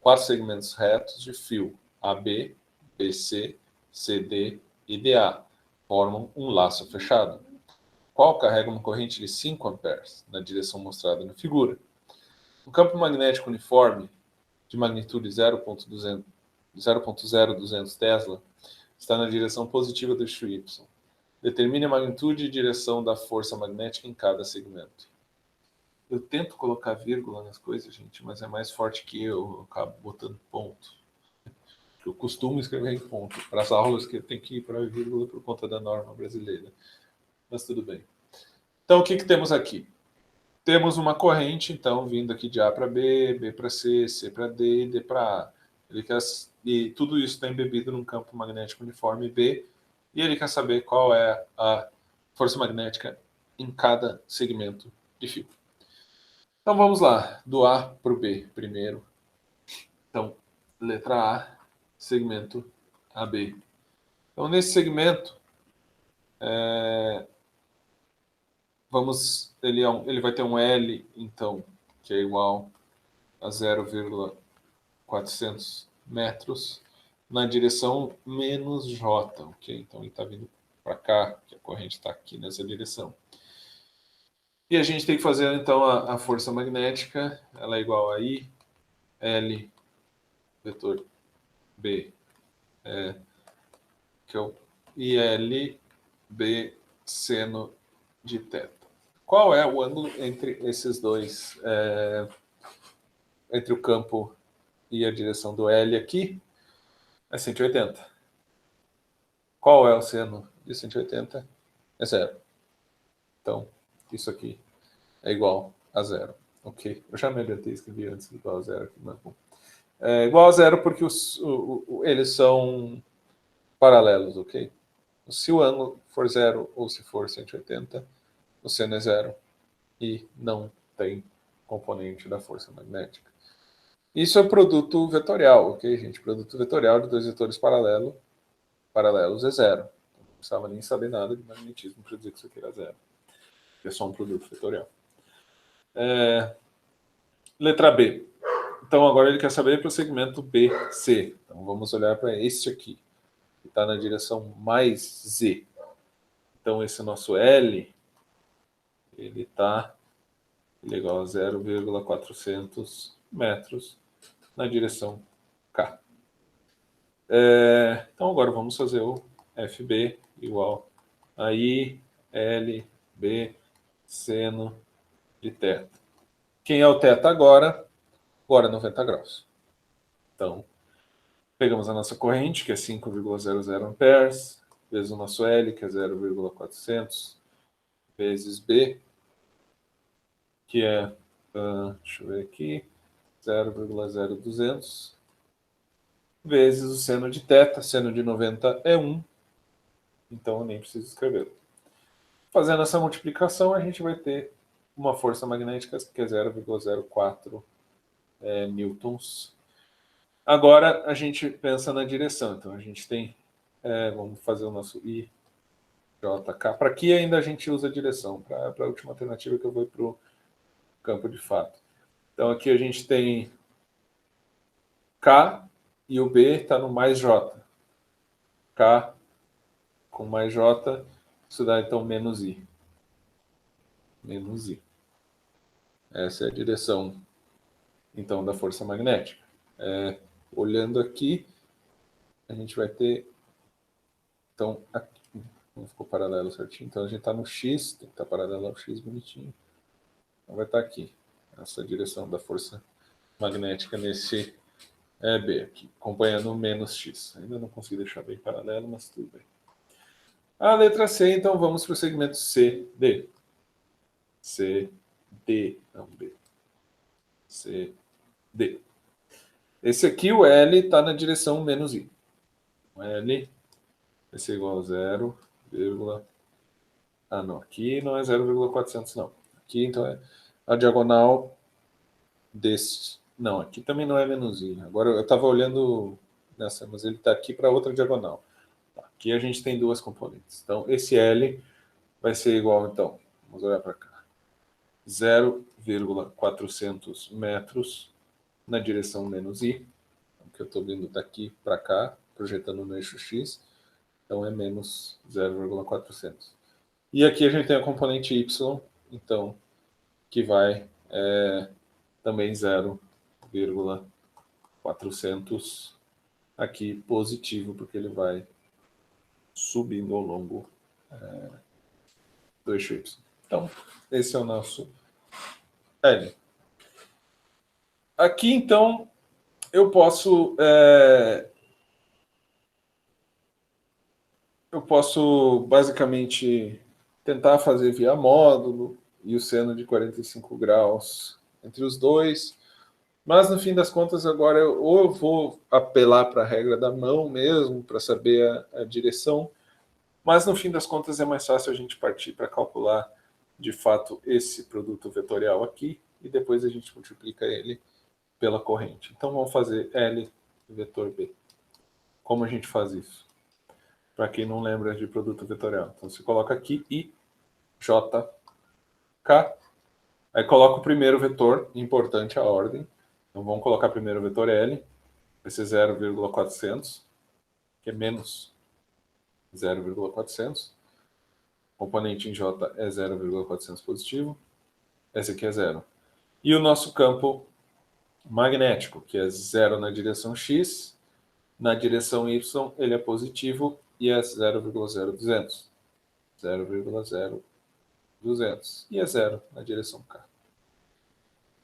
4 segmentos retos de fio AB, BC, CD e DA formam um laço fechado, qual carrega uma corrente de 5 amperes na direção mostrada na figura. O campo magnético uniforme, de magnitude 0,0200 Tesla, está na direção positiva do eixo Y. Determine a magnitude e direção da força magnética em cada segmento. Eu tento colocar vírgula nas coisas, gente, mas é mais forte que eu acabo botando ponto. Eu costumo escrever em ponto. Para as aulas que eu tenho que ir para vírgula por conta da norma brasileira. Mas tudo bem. Então, o que temos aqui? Temos uma corrente, então, vindo aqui de A para B, B para C, C para D e D para A. E tudo isso está embebido num campo magnético uniforme B, e ele quer saber qual é a força magnética em cada segmento de fio. Então vamos lá, do A para o B primeiro. Então, letra A, segmento AB. Então, nesse segmento, ele vai ter um L, então, que é igual a 0,400 metros, na direção menos J, ok? Então, ele está vindo para cá, que a corrente está aqui nessa direção. E a gente tem que fazer, então, a força magnética, ela é igual a I, L, vetor B, que é o IL, B, seno de θ. Qual é o ângulo entre esses dois, entre o campo e a direção do L aqui? É 180. Qual é o seno de 180? É zero. Então, isso aqui é igual a zero. Ok, eu já me adiantei, escrevi antes do igual a zero aqui, mas bom. É igual a zero porque eles são paralelos, ok? Se o ângulo for zero ou se for 180, o seno é zero e não tem componente da força magnética. Isso é produto vetorial, ok, gente? Produto vetorial de dois vetores paralelos é zero. Não precisava nem saber nada de magnetismo para dizer que isso aqui era zero. É só um produto vetorial. Letra B. Então agora ele quer saber para o segmento BC. Então vamos olhar para este aqui, que está na direção mais Z. Então esse nosso L, ele é igual a 0,400 metros na direção K. Então agora vamos fazer o FB igual a I, L, B, seno de θ. Quem é o θ agora? Agora 90 graus. Então, pegamos a nossa corrente, que é 5,00 amperes, vezes o nosso L, que é 0,400, vezes B, que é, deixa eu ver aqui, 0,0200, vezes o seno de θ, seno de 90 é 1, então eu nem preciso escrever. Fazendo essa multiplicação, a gente vai ter uma força magnética que é 0,04 newtons. Agora a gente pensa na direção, então a gente tem, vamos fazer o nosso I, JK. Para aqui ainda a gente usa a direção, para a última alternativa que eu vou para o campo de fato. Então aqui a gente tem K e o B está no mais J. K com mais J, isso dá então menos I. Menos I. Essa é a direção, então, da força magnética. Olhando aqui, a gente vai ter, então, aqui, não ficou paralelo certinho, então a gente está no X, tem que estar paralelo ao X bonitinho. Então vai estar aqui, essa direção da força magnética nesse B aqui, acompanhando o menos X. Ainda não consegui deixar bem paralelo, mas tudo bem. A letra C, então vamos para o segmento CD. CD, não B. CD. Esse aqui, o L, está na direção menos I. O L vai ser igual a 0, não, aqui não é 0,400 não. Aqui, então, é a diagonal desse. Não, aqui também não é menos I. Agora, eu estava olhando nessa, mas ele está aqui para outra diagonal. Aqui a gente tem duas componentes. Então, esse L vai ser igual, então, vamos olhar para cá, 0,400 metros na direção menos I, que eu estou vindo daqui para cá, projetando no eixo X, então é menos 0,400. E aqui a gente tem a componente Y, então, que vai também 0,400, aqui positivo, porque ele vai subindo ao longo do eixo Y. Então, esse é o nosso L. Aqui, então, eu posso basicamente tentar fazer via módulo e o seno de 45 graus entre os dois, mas no fim das contas agora eu vou apelar para a regra da mão mesmo, para saber a direção, mas no fim das contas é mais fácil a gente partir para calcular de fato esse produto vetorial aqui e depois a gente multiplica ele pela corrente. Então vamos fazer L vetor B. Como a gente faz isso? Para quem não lembra de produto vetorial. Então você coloca aqui I, J, K. Aí coloca o primeiro vetor, importante a ordem. Então vamos colocar primeiro o vetor L, vai ser 0,400, que é menos 0,400. O componente em J é 0,400 positivo. Esse aqui é zero. E o nosso campo magnético, que é 0 na direção X, na direção Y ele é positivo e é 0,0200. 0,0200. E é 0 na direção K.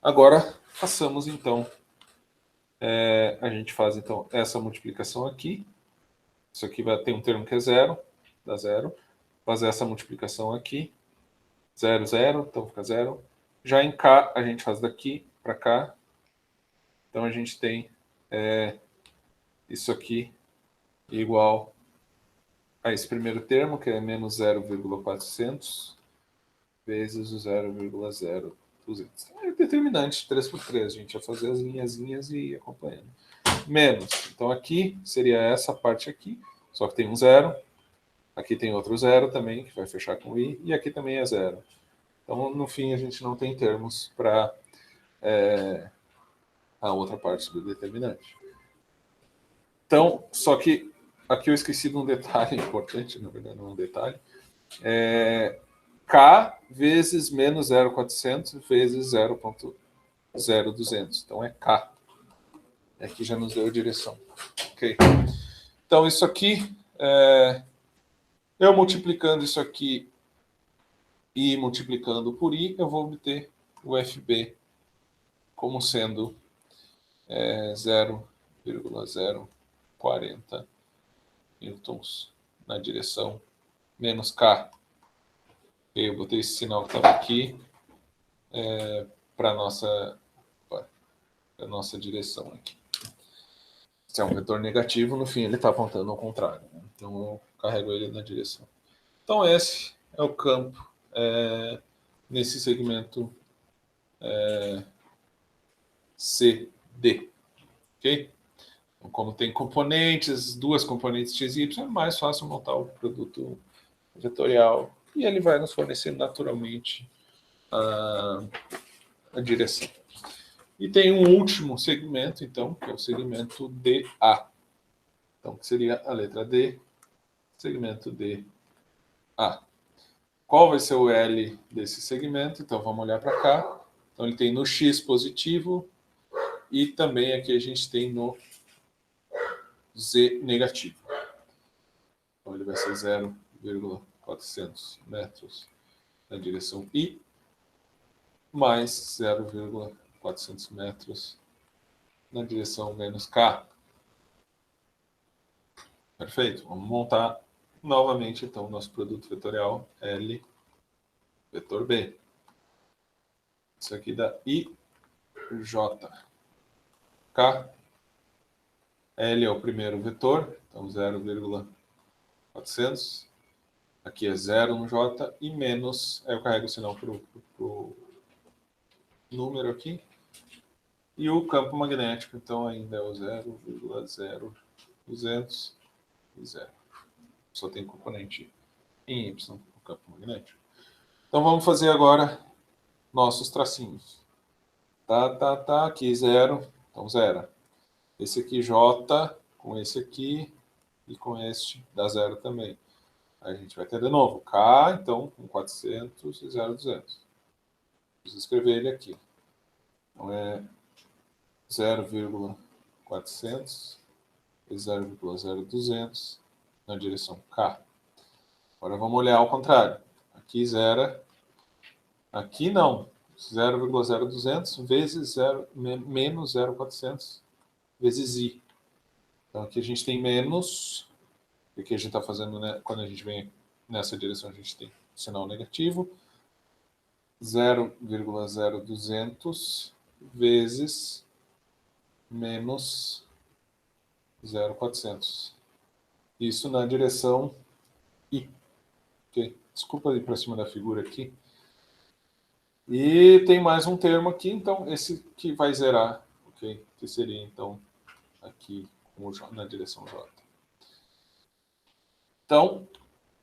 Agora, façamos então, a gente faz então essa multiplicação aqui. Isso aqui vai ter um termo que é 0, dá 0. Fazer essa multiplicação aqui. 0, 0, então fica 0. Já em K, a gente faz daqui para cá. Então, a gente tem isso aqui igual a esse primeiro termo, que é menos 0,400 vezes o 0,0200. É determinante, 3 por 3. A gente vai fazer as linhazinhas e ir acompanhando. Menos. Então, aqui seria essa parte aqui, só que tem um zero. Aqui tem outro zero também, que vai fechar com i, e aqui também é zero. Então, no fim, a gente não tem termos para a outra parte do determinante. Então, só que aqui eu esqueci de um detalhe importante, na verdade não é um detalhe, K vezes menos 0,400 vezes 0,0200. Então, é K. Aqui já nos deu a direção. Ok? Então, isso aqui, eu multiplicando isso aqui e multiplicando por i, eu vou obter o FB como sendo 0,040 newtons na direção menos K. Eu botei esse sinal que estava aqui para a nossa direção aqui. Se é um vetor negativo, no fim ele está apontando ao contrário. Né? Então eu carrego ele na direção. Então esse é o campo nesse segmento CD. Ok? Então, como tem componentes, duas componentes x e y, é mais fácil montar o produto vetorial e ele vai nos fornecer naturalmente a direção. E tem um último segmento, então, que é o segmento DA. Então, que seria a letra D, segmento DA. Qual vai ser o L desse segmento? Então, vamos olhar para cá. Então, ele tem no X positivo e também aqui a gente tem no Z negativo. Então, ele vai ser 0,400 metros na direção I, mais 0,400 metros na direção menos K. Perfeito? Vamos montar novamente, então, o nosso produto vetorial L, vetor B. Isso aqui dá I, J, K. L é o primeiro vetor, então 0,400. Aqui é 0 no J e menos, aí eu carrego o sinal para o número aqui. E o campo magnético, então, ainda é o 0,0200 e 0. Só tem componente em Y no campo magnético. Então, vamos fazer agora nossos tracinhos. Tá, aqui 0, então 0. Esse aqui J com esse aqui e com este dá 0 também. Aí a gente vai ter de novo K, então, com 400 e 0,200. Preciso escrever ele aqui. Então, é 0,400 e 0,0200 na direção K. Agora vamos olhar ao contrário. Aqui 0, aqui não. 0,0200 vezes 0, menos 0,400 vezes I. Então aqui a gente tem menos, e aqui a gente está fazendo, né, quando a gente vem nessa direção, a gente tem sinal negativo. 0,0200 vezes menos 0,400. Isso na direção I. Okay? Desculpa ir para cima da figura aqui. E tem mais um termo aqui, então esse que vai zerar, ok? Que seria então aqui na direção J. Então,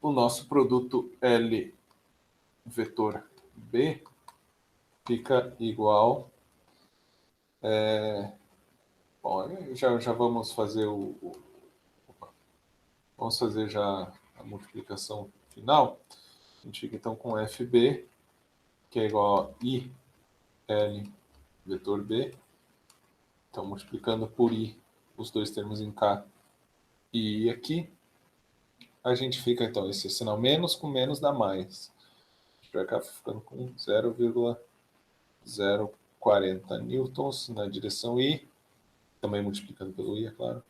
o nosso produto L vetor B fica igual. Bom, já vamos fazer vamos fazer já a multiplicação final. A gente fica então com FB, que é igual a I L vetor B. Então, multiplicando por I, os dois termos em K e I aqui, a gente fica, então, esse sinal menos com menos dá mais. A gente vai acabar ficando com 0,040 newtons na direção I, também multiplicando pelo I, é claro.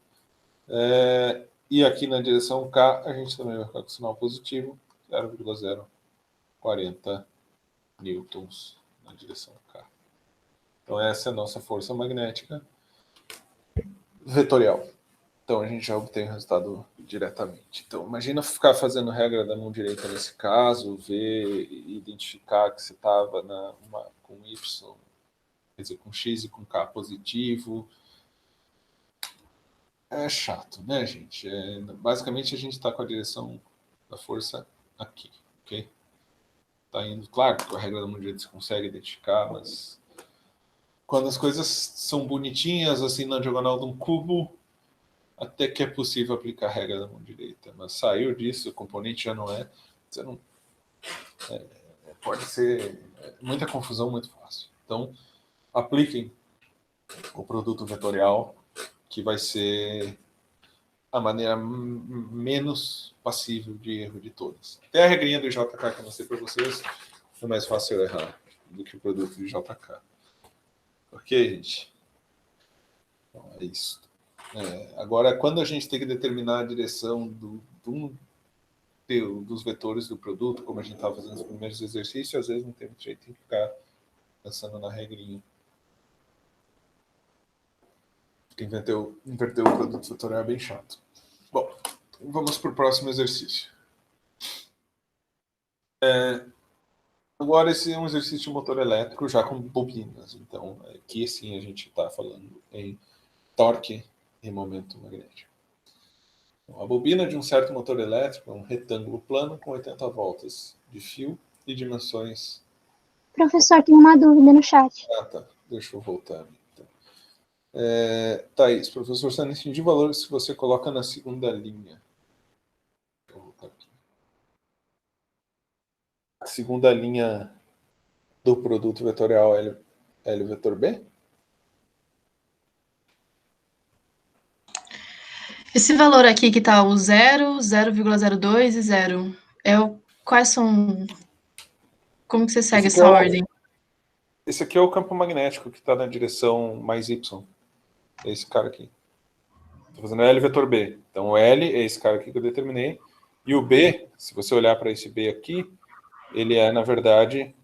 E aqui na direção K, a gente também vai ficar com sinal positivo, 0,040 newtons na direção K. Então, essa é a nossa força magnética vetorial. Então, a gente já obtém o resultado diretamente. Então, imagina ficar fazendo regra da mão direita nesse caso, ver e identificar que você estava com Y, quer dizer, com X e com K positivo. É chato, né, gente? Basicamente, a gente está com a direção da força aqui, ok? Está indo, claro, com a regra da mão direita você consegue identificar, mas quando as coisas são bonitinhas, assim, na diagonal de um cubo, até que é possível aplicar a regra da mão direita. Mas saiu disso, o componente já não é. Você não, pode ser muita confusão, muito fácil. Então, apliquem o produto vetorial, que vai ser a maneira menos passível de erro de todas. Até a regrinha do JK que eu mostrei para vocês é mais fácil errar do que o produto de JK. Ok, gente? Então, é isso. Agora, quando a gente tem que determinar a direção dos vetores do produto, como a gente estava fazendo nos primeiros exercícios, às vezes não tem muito jeito de ficar pensando na regrinha. Inverter o produto vetorial é bem chato. Bom, vamos para o próximo exercício. Agora, esse é um exercício de motor elétrico já com bobinas. Então, aqui sim a gente está falando em torque e momento magnético. Então, a bobina de um certo motor elétrico é um retângulo plano com 80 voltas de fio e dimensões... Professor, tem uma dúvida no chat. Ah, tá. Deixa eu voltar. Então. Thaís, professor, só não entendi valores que você coloca na segunda linha. Deixa eu voltar aqui. A segunda linha do produto vetorial L vetor B? Esse valor aqui que está o 0, 0,02 e 0, quais são... Como que você segue essa ordem? Esse aqui é o campo magnético que está na direção mais Y. É esse cara aqui. Estou fazendo L vetor B. Então, o L é esse cara aqui que eu determinei. E o B, se você olhar para esse B aqui, ele é, na verdade,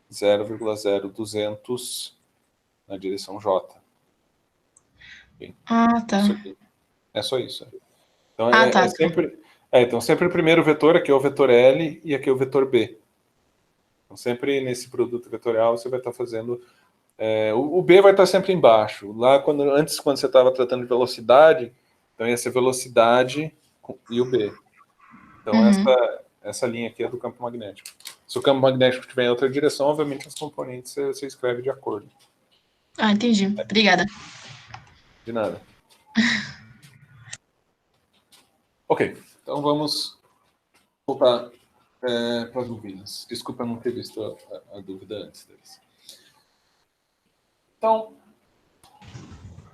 0,0200 na direção J. Bem, Ah, tá. isso aqui. É só isso. Então, tá. então, sempre o primeiro vetor, aqui é o vetor L e aqui é o vetor B. Então, sempre nesse produto vetorial, você vai estar fazendo... o B vai estar sempre embaixo. Lá, antes, quando você estava tratando de velocidade, então ia ser velocidade e o B. Então, essa linha aqui é do campo magnético. Se o campo magnético estiver em outra direção, obviamente, os componentes você escreve de acordo. Ah, entendi. Obrigada. De nada. Ok, então vamos voltar para as dúvidas. Desculpa não ter visto a dúvida antes deles. Então,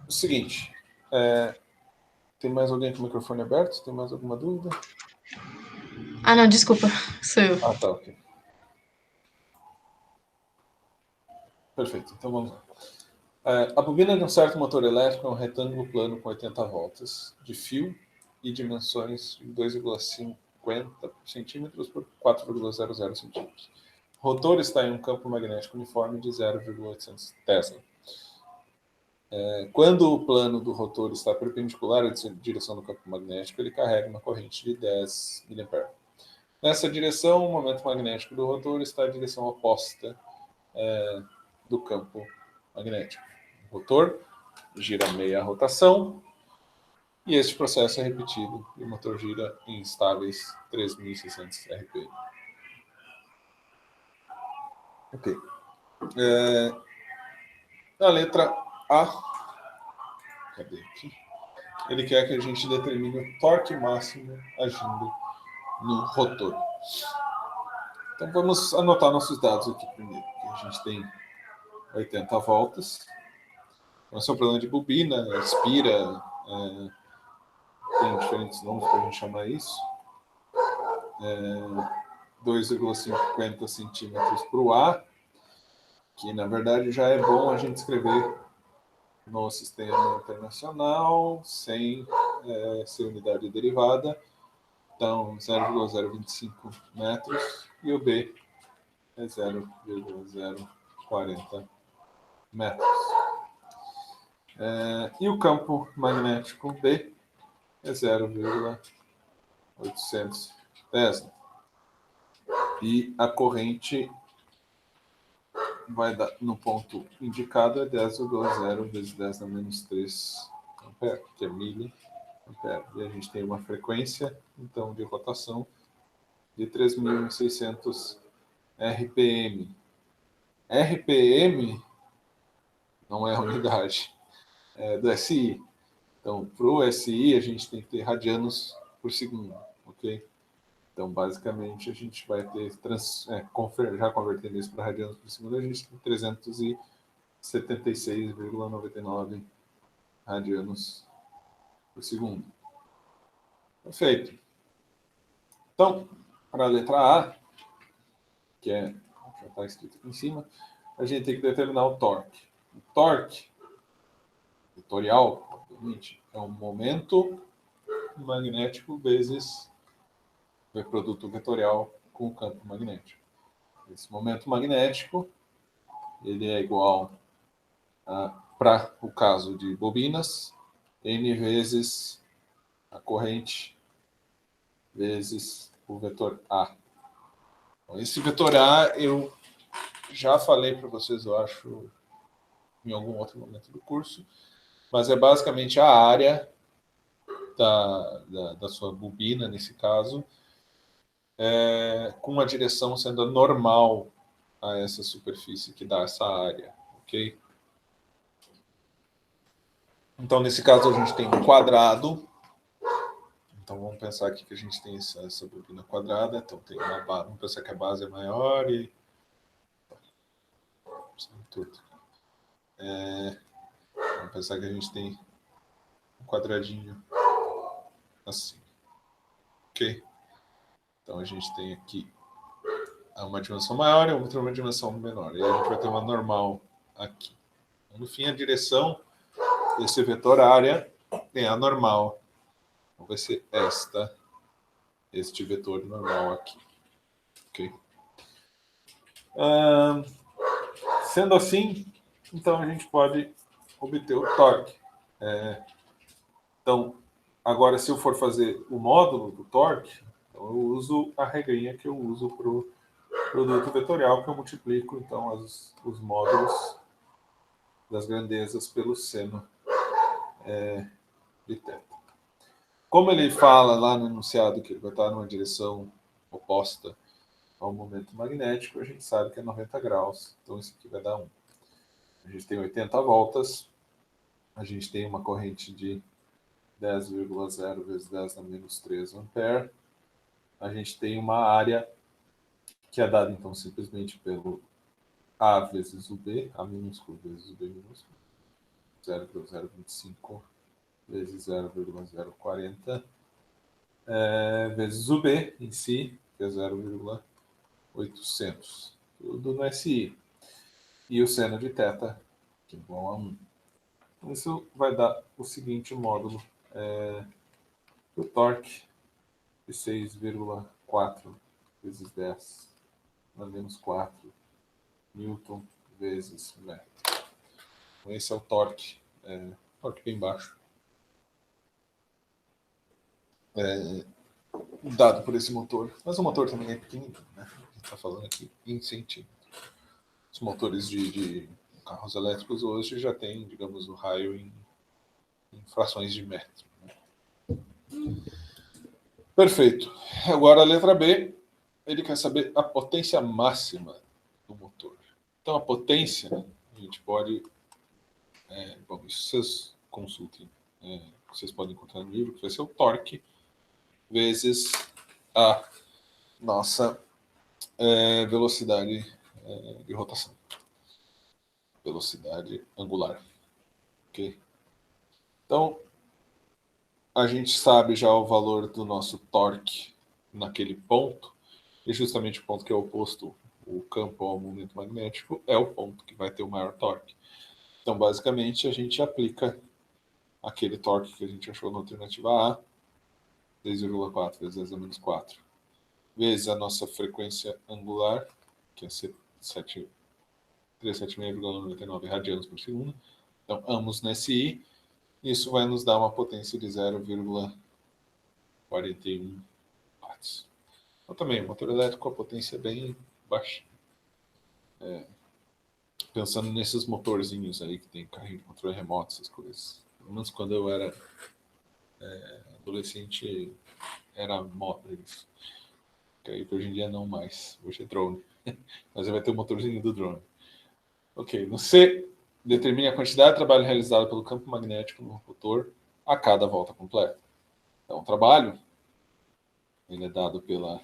o seguinte, tem mais alguém com o microfone aberto? Tem mais alguma dúvida? Ah, não, desculpa, sou eu. Ah, tá, ok. Perfeito, então vamos lá. A bobina de um certo motor elétrico é um retângulo plano com 80 voltas de fio e dimensões de 2,50 centímetros por 4,00 centímetros. O rotor está em um campo magnético uniforme de 0,800 Tesla. Quando o plano do rotor está perpendicular à direção do campo magnético, ele carrega uma corrente de 10 mA. Nessa direção, o momento magnético do rotor está em direção oposta do campo magnético. O rotor gira meia rotação e este processo é repetido e o motor gira em estáveis 3.600 RPM. Ok. Na letra A, cadê aqui? Ele quer que a gente determine o torque máximo agindo no rotor. Então vamos anotar nossos dados aqui primeiro. A gente tem 80 voltas. Esse é um problema de bobina, espira, tem diferentes nomes para a gente chamar isso. 2,50 centímetros para o A, que na verdade já é bom a gente escrever no sistema internacional, sem ser unidade derivada. Então, 0,025 metros, e o B é 0,0 40 metros. E o campo magnético B é 0,800 Tesla. E a corrente vai dar, no ponto indicado, é 10,0 vezes 10 a menos 3 ampere, que é miliampere. E a gente tem uma frequência, então, de rotação de 3.600 RPM. RPM não é a unidade, é do SI. Então, para o SI, a gente tem que ter radianos por segundo, ok? Então, basicamente, a gente vai ter, já convertendo isso para radianos por segundo, a gente tem 376,99 radianos por segundo. Perfeito. Então, para a letra A, que já está escrito aqui em cima, a gente tem que determinar o torque. O torque vetorial, obviamente, é um momento magnético vezes o produto vetorial com o campo magnético. Esse momento magnético ele é igual para o caso de bobinas, N vezes a corrente vezes o vetor A. Então, esse vetor A eu já falei para vocês, eu acho, em algum outro momento do curso, mas é basicamente a área da sua bobina, nesse caso, com a direção sendo normal a essa superfície que dá essa área, ok? Então, nesse caso, a gente tem um quadrado. Então, vamos pensar aqui que a gente tem essa bobina quadrada. Então, tem uma base, vamos pensar que a base é maior e... tudo. Vamos pensar que a gente tem um quadradinho assim, ok? Então, a gente tem aqui uma dimensão maior e outra uma dimensão menor. E a gente vai ter uma normal aqui. Então, no fim, a direção desse vetor área é a normal. Então, vai ser este vetor normal aqui. Ok? Sendo assim, então a gente pode obter o torque. Então, agora, se eu for fazer o módulo do torque, então eu uso a regrinha que eu uso para o produto vetorial, que eu multiplico, então, os módulos das grandezas pelo seno de θ. Como ele fala lá no enunciado que ele vai estar numa direção oposta ao momento magnético, a gente sabe que é 90 graus, então isso aqui vai dar 1. A gente tem 80 voltas, a gente tem uma corrente de 10,0 vezes 10 a menos 3 ampere, a gente tem uma área que é dada, então, simplesmente pelo A vezes o B, A minúsculo vezes o B minúsculo, 0,025 vezes 0,040, vezes o B em si, que é 0,800. Tudo no SI. E o seno de θ, que é igual a 1. Então, isso vai dar o seguinte módulo. O torque de 6,4 vezes 10 a menos 4 Newton vezes metro. Então, esse é o torque. Torque bem baixo. Dado por esse motor. Mas o motor também é pequenininho, né? A gente está falando aqui em centímetros. Os motores de carros elétricos hoje já têm, digamos, o raio em frações de metro. Perfeito. Agora a letra B, ele quer saber a potência máxima do motor. Então a potência, a gente pode... bom, isso vocês consultem. Vocês podem encontrar no livro, que vai ser o torque vezes a nossa velocidade de rotação. Velocidade angular. Ok? Então, a gente sabe já o valor do nosso torque naquele ponto, e justamente o ponto que é oposto o campo ao momento magnético é o ponto que vai ter o maior torque. Então, basicamente, a gente aplica aquele torque que a gente achou na alternativa A, 3,4 vezes 10 a menos 4, vezes a nossa frequência angular, que é 7 376,99 radianos por segundo. Então, ambos no SI. Isso vai nos dar uma potência de 0,41 watts. Então, também, o motor elétrico, a potência é bem baixa. Pensando nesses motorzinhos aí que tem carrinho de controle remoto, essas coisas. Pelo menos quando eu era adolescente, era moto isso. Que aí, hoje em dia não mais. Hoje é drone. Mas aí vai ter o motorzinho do drone. Ok, no C, determine a quantidade de trabalho realizado pelo campo magnético no rotor a cada volta completa. Então, o trabalho ele é dado pela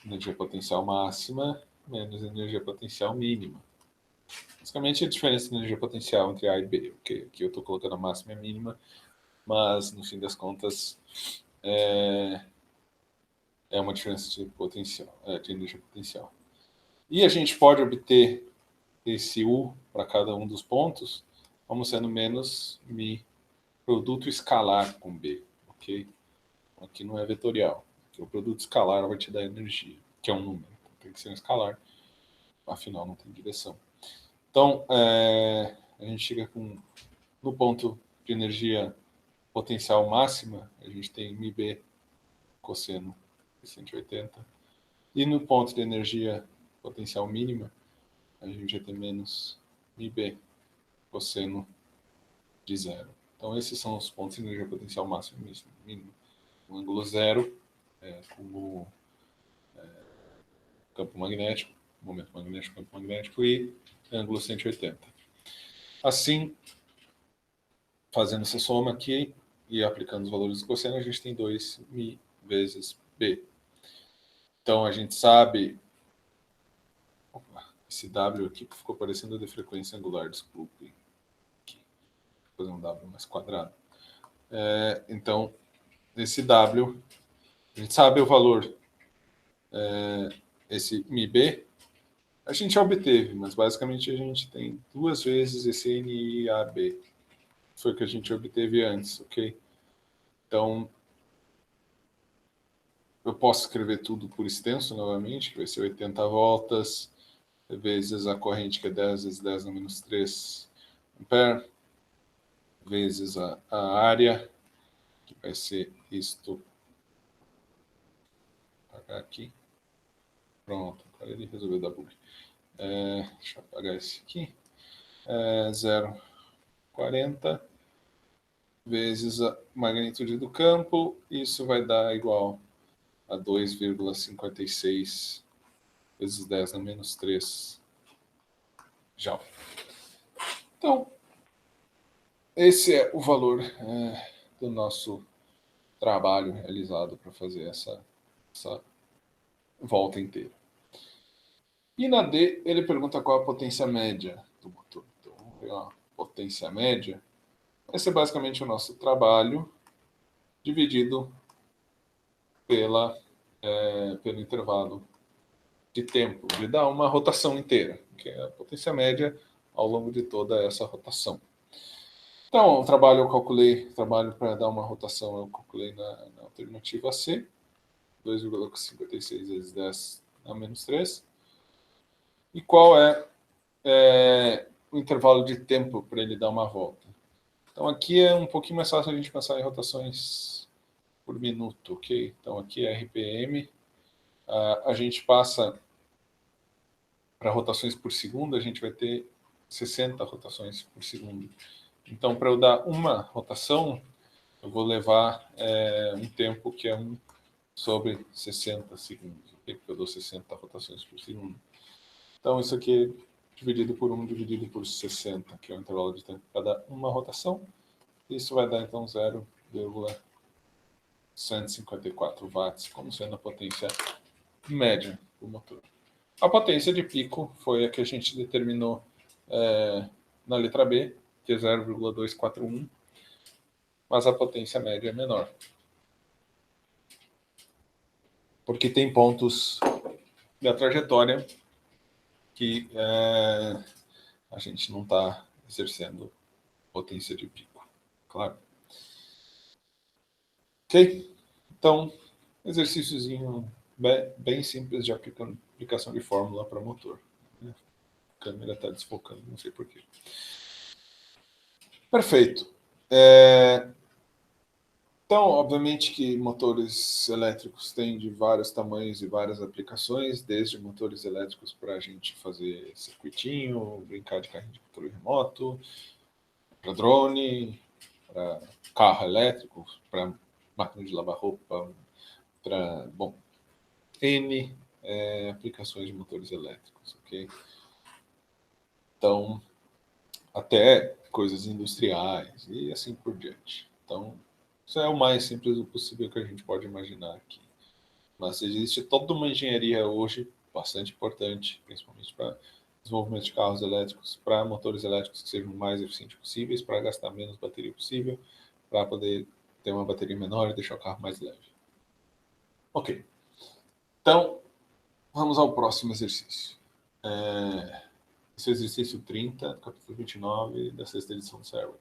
energia potencial máxima menos energia potencial mínima. Basicamente, a diferença de energia potencial entre A e B. Okay? Aqui eu estou colocando a máxima e a mínima, mas, no fim das contas, é uma diferença de potencial, de energia potencial. E a gente pode obter esse U para cada um dos pontos, como sendo menos mi produto escalar com B, ok? Aqui não é vetorial, aqui o produto escalar vai te dar energia, que é um número, então tem que ser um escalar, afinal não tem direção. Então, a gente chega no ponto de energia potencial máxima, a gente tem μB cosseno de 180, e no ponto de energia potencial mínima, a gente já tem menos μB cosseno de zero. Então, esses são os pontos de energia potencial máxima e mínima. O ângulo zero com o campo magnético, momento magnético, campo magnético, e ângulo 180. Assim, fazendo essa soma aqui e aplicando os valores do cosseno, a gente tem 2μ vezes B. Então, a gente sabe... Esse W aqui ficou parecendo a de frequência angular, desculpe. Aqui. Vou fazer um W mais quadrado. Então, esse W, a gente sabe o valor, esse μB, a gente já obteve, mas basicamente a gente tem 2 vezes esse NIAB. Foi o que a gente obteve antes, ok? Então, eu posso escrever tudo por extenso novamente, que vai ser 80 voltas, vezes a corrente, que é 10 vezes 10 na menos 3 ampere, vezes a área, que vai ser isto. Vou apagar aqui. Pronto, agora ele resolveu dar bug. Deixa eu apagar esse aqui. 0,40 vezes a magnitude do campo, isso vai dar igual a 2,56 vezes 10 na menos 3 Joule. Então, esse é o valor do nosso trabalho realizado para fazer essa volta inteira. E na D, ele pergunta qual a potência média do motor. Então, vamos pegar a potência média. Esse é basicamente o nosso trabalho dividido pelo intervalo de tempo, de dar uma rotação inteira, que é a potência média ao longo de toda essa rotação. Então, o trabalho eu calculei, trabalho para dar uma rotação eu calculei na alternativa C, 2,56 vezes 10 a menos 3. E qual é o intervalo de tempo para ele dar uma volta? Então, aqui é um pouquinho mais fácil a gente pensar em rotações por minuto, ok? Então, aqui é RPM. A gente passa para rotações por segundo, a gente vai ter 60 rotações por segundo. Então, para eu dar uma rotação, eu vou levar um tempo que é 1 sobre 60 segundos, okay? Porque eu dou 60 rotações por segundo. Então, isso aqui é dividido por 1 dividido por 60, que é o intervalo de tempo para dar uma rotação. Isso vai dar, então, 0,154 watts, como sendo a potência média do motor. A potência de pico foi a que a gente determinou na letra B, que é 0,241, mas a potência média é menor. Porque tem pontos da trajetória que a gente não está exercendo potência de pico, claro. Ok? Então, exercíciozinho bem simples de aplicação de fórmula para motor. câmera está desfocando, não sei porquê. Perfeito. Então, obviamente que motores elétricos têm de vários tamanhos e várias aplicações, desde motores elétricos para a gente fazer circuitinho, brincar de carrinho de controle remoto, para drone, para carro elétrico, para máquina de lavar roupa, para, bom, N aplicações de motores elétricos, ok? Então, até coisas industriais e assim por diante. Então, isso é o mais simples possível que a gente pode imaginar aqui. Mas existe toda uma engenharia hoje bastante importante, principalmente para desenvolvimento de carros elétricos, para motores elétricos que sejam o mais eficientes possíveis, para gastar menos bateria possível, para poder ter uma bateria menor e deixar o carro mais leve. Ok. Então, vamos ao próximo exercício. Esse é o exercício 30, capítulo 29 da sexta edição do Server.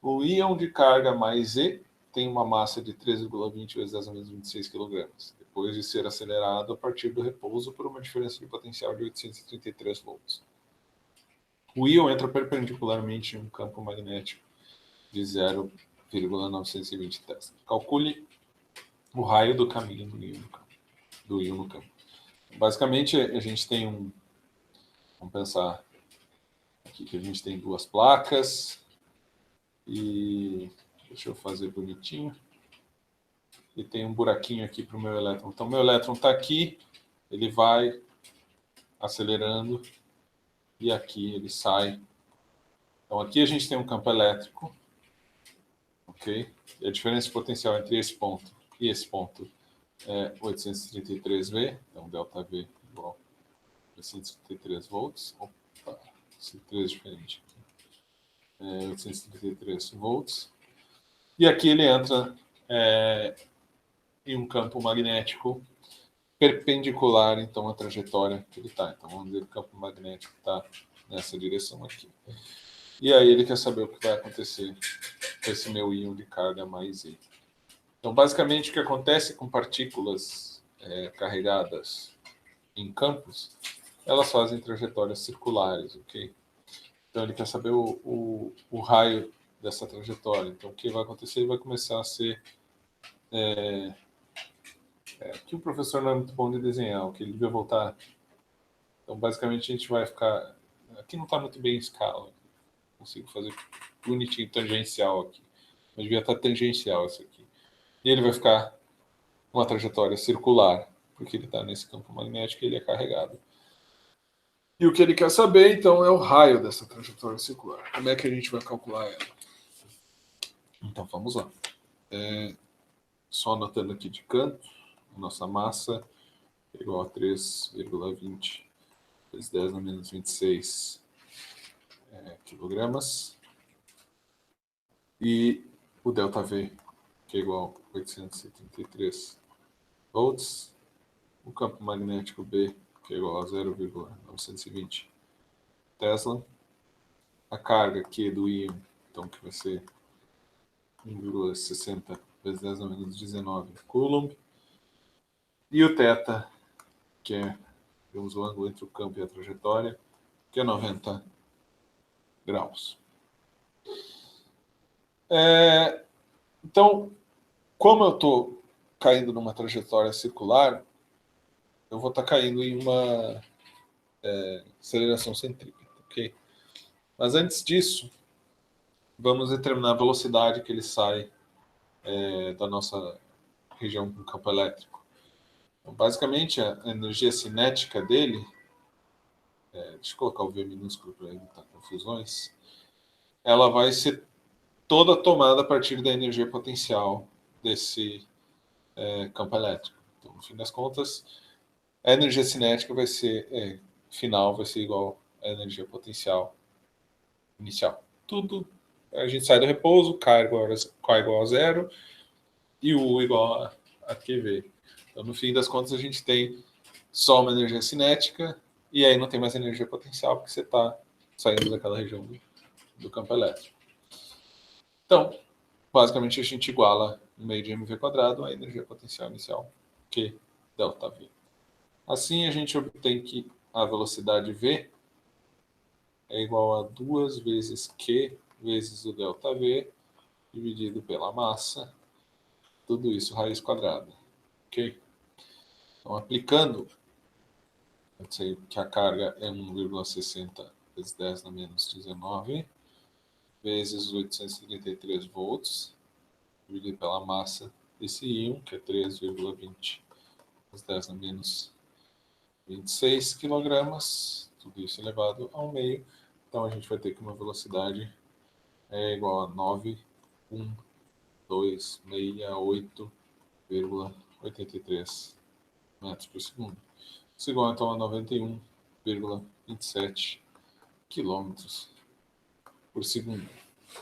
O íon de carga mais E tem uma massa de 3,20 vezes 10 a menos 26 kg, depois de ser acelerado a partir do repouso por uma diferença de potencial de 833 volts. O íon entra perpendicularmente em um campo magnético de 0,920 Tesla. Calcule o raio do caminho do íon no campo. Basicamente, a gente tem vamos pensar aqui que a gente tem duas placas e deixa eu fazer bonitinho. E tem um buraquinho aqui para o meu elétron. Então, meu elétron está aqui, ele vai acelerando e aqui ele sai. Então, aqui a gente tem um campo elétrico, ok? E a diferença de potencial entre esse ponto e esse ponto é 833 V, então ΔV igual a 833 volts. Opa, esse 3 diferente aqui. 833 volts. E aqui ele entra em um campo magnético perpendicular, então, à trajetória que ele está. Então, vamos dizer que o campo magnético está nessa direção aqui. E aí ele quer saber o que vai acontecer com esse meu íon de carga mais E. Então, basicamente, o que acontece com partículas carregadas em campos, elas fazem trajetórias circulares, ok? Então, ele quer saber o raio dessa trajetória. Então, o que vai acontecer? Ele vai começar a ser... Aqui o professor não é muito bom de desenhar, que ele devia voltar. Então, basicamente, a gente vai ficar... Aqui não está muito bem em escala. Consigo fazer bonitinho, tangencial aqui. Mas devia estar tangencial isso aqui. E ele vai ficar uma trajetória circular, porque ele está nesse campo magnético e ele é carregado. E o que ele quer saber, então, é o raio dessa trajetória circular. Como é que a gente vai calcular ela? Então, vamos lá. Só anotando aqui de canto, nossa massa é igual a 3,20 vezes 10 a menos 26 quilogramas. E o ΔV, que é igual a 873 volts. O campo magnético B, que é igual a 0,920 Tesla. A carga Q do íon, então, que vai ser 1,60 vezes 10 a menos 19 Coulomb. E o θ, que é, temos o ângulo entre o campo e a trajetória, que é 90 graus. Então, como eu estou caindo numa trajetória circular, eu vou estar caindo em uma aceleração centrípeta, ok? Mas antes disso, vamos determinar a velocidade que ele sai da nossa região com campo elétrico. Então, basicamente, a energia cinética dele, deixa eu colocar o V minúsculo para evitar confusões, ela vai ser toda tomada a partir da energia potencial desse campo elétrico. Então, no fim das contas, a energia cinética vai ser, final, vai ser igual à energia potencial inicial. Tudo, a gente sai do repouso, K igual a zero e U igual a QV. Então, no fim das contas, a gente tem só uma energia cinética e aí não tem mais energia potencial porque você está saindo daquela região do campo elétrico. Então, basicamente, a gente iguala no meio de mv² a energia potencial inicial, que ΔV. Assim, a gente obtém que a velocidade V é igual a 2 vezes Q vezes o ΔV dividido pela massa, tudo isso raiz quadrada, ok? Então, aplicando, eu sei que a carga é 1,60 vezes 10 na menos 19, vezes 833 volts, dividido pela massa desse íon, que é 3,20 vezes 10 na menos 26 quilogramas, tudo isso elevado ao meio. Então, a gente vai ter que uma velocidade é igual a 9.1268,83 metros por segundo. Isso é igual, então, a 91,27 quilômetros por segundo.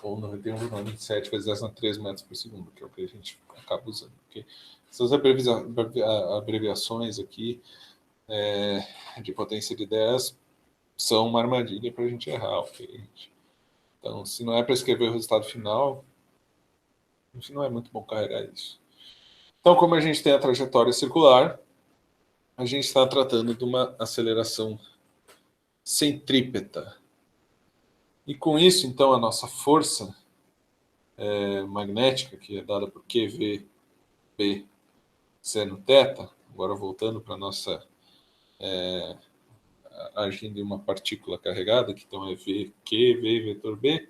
Ou 91,27 vezes 10 na 3 metros por segundo, que é o que a gente acaba usando. Okay? Essas abreviações aqui de potência de 10 são uma armadilha para a gente errar. Okay? Então, se não é para escrever o resultado final, a gente não é muito bom carregar isso. Então, como a gente tem a trajetória circular, a gente está tratando de uma aceleração centrípeta. E com isso, então, a nossa força magnética, que é dada por QVB seno θ, agora voltando para a nossa agindo em uma partícula carregada, que então é QV vetor B,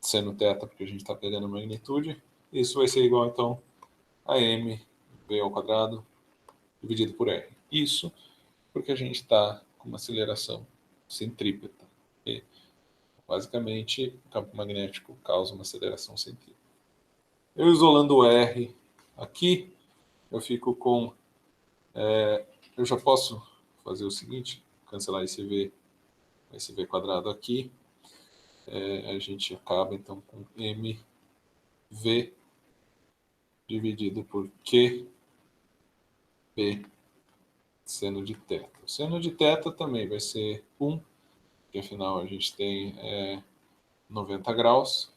seno θ, porque a gente está pegando a magnitude, isso vai ser igual, então, a m v ao quadrado dividido por r. Isso porque a gente está com uma aceleração centrípeta. Okay? Basicamente, o campo magnético causa uma aceleração centrípeta. Eu isolando o R aqui, eu fico com... eu já posso fazer o seguinte, cancelar esse V quadrado aqui. A gente acaba, então, com mv dividido por QB seno de θ. O seno de θ também vai ser 1, porque afinal a gente tem 90 graus.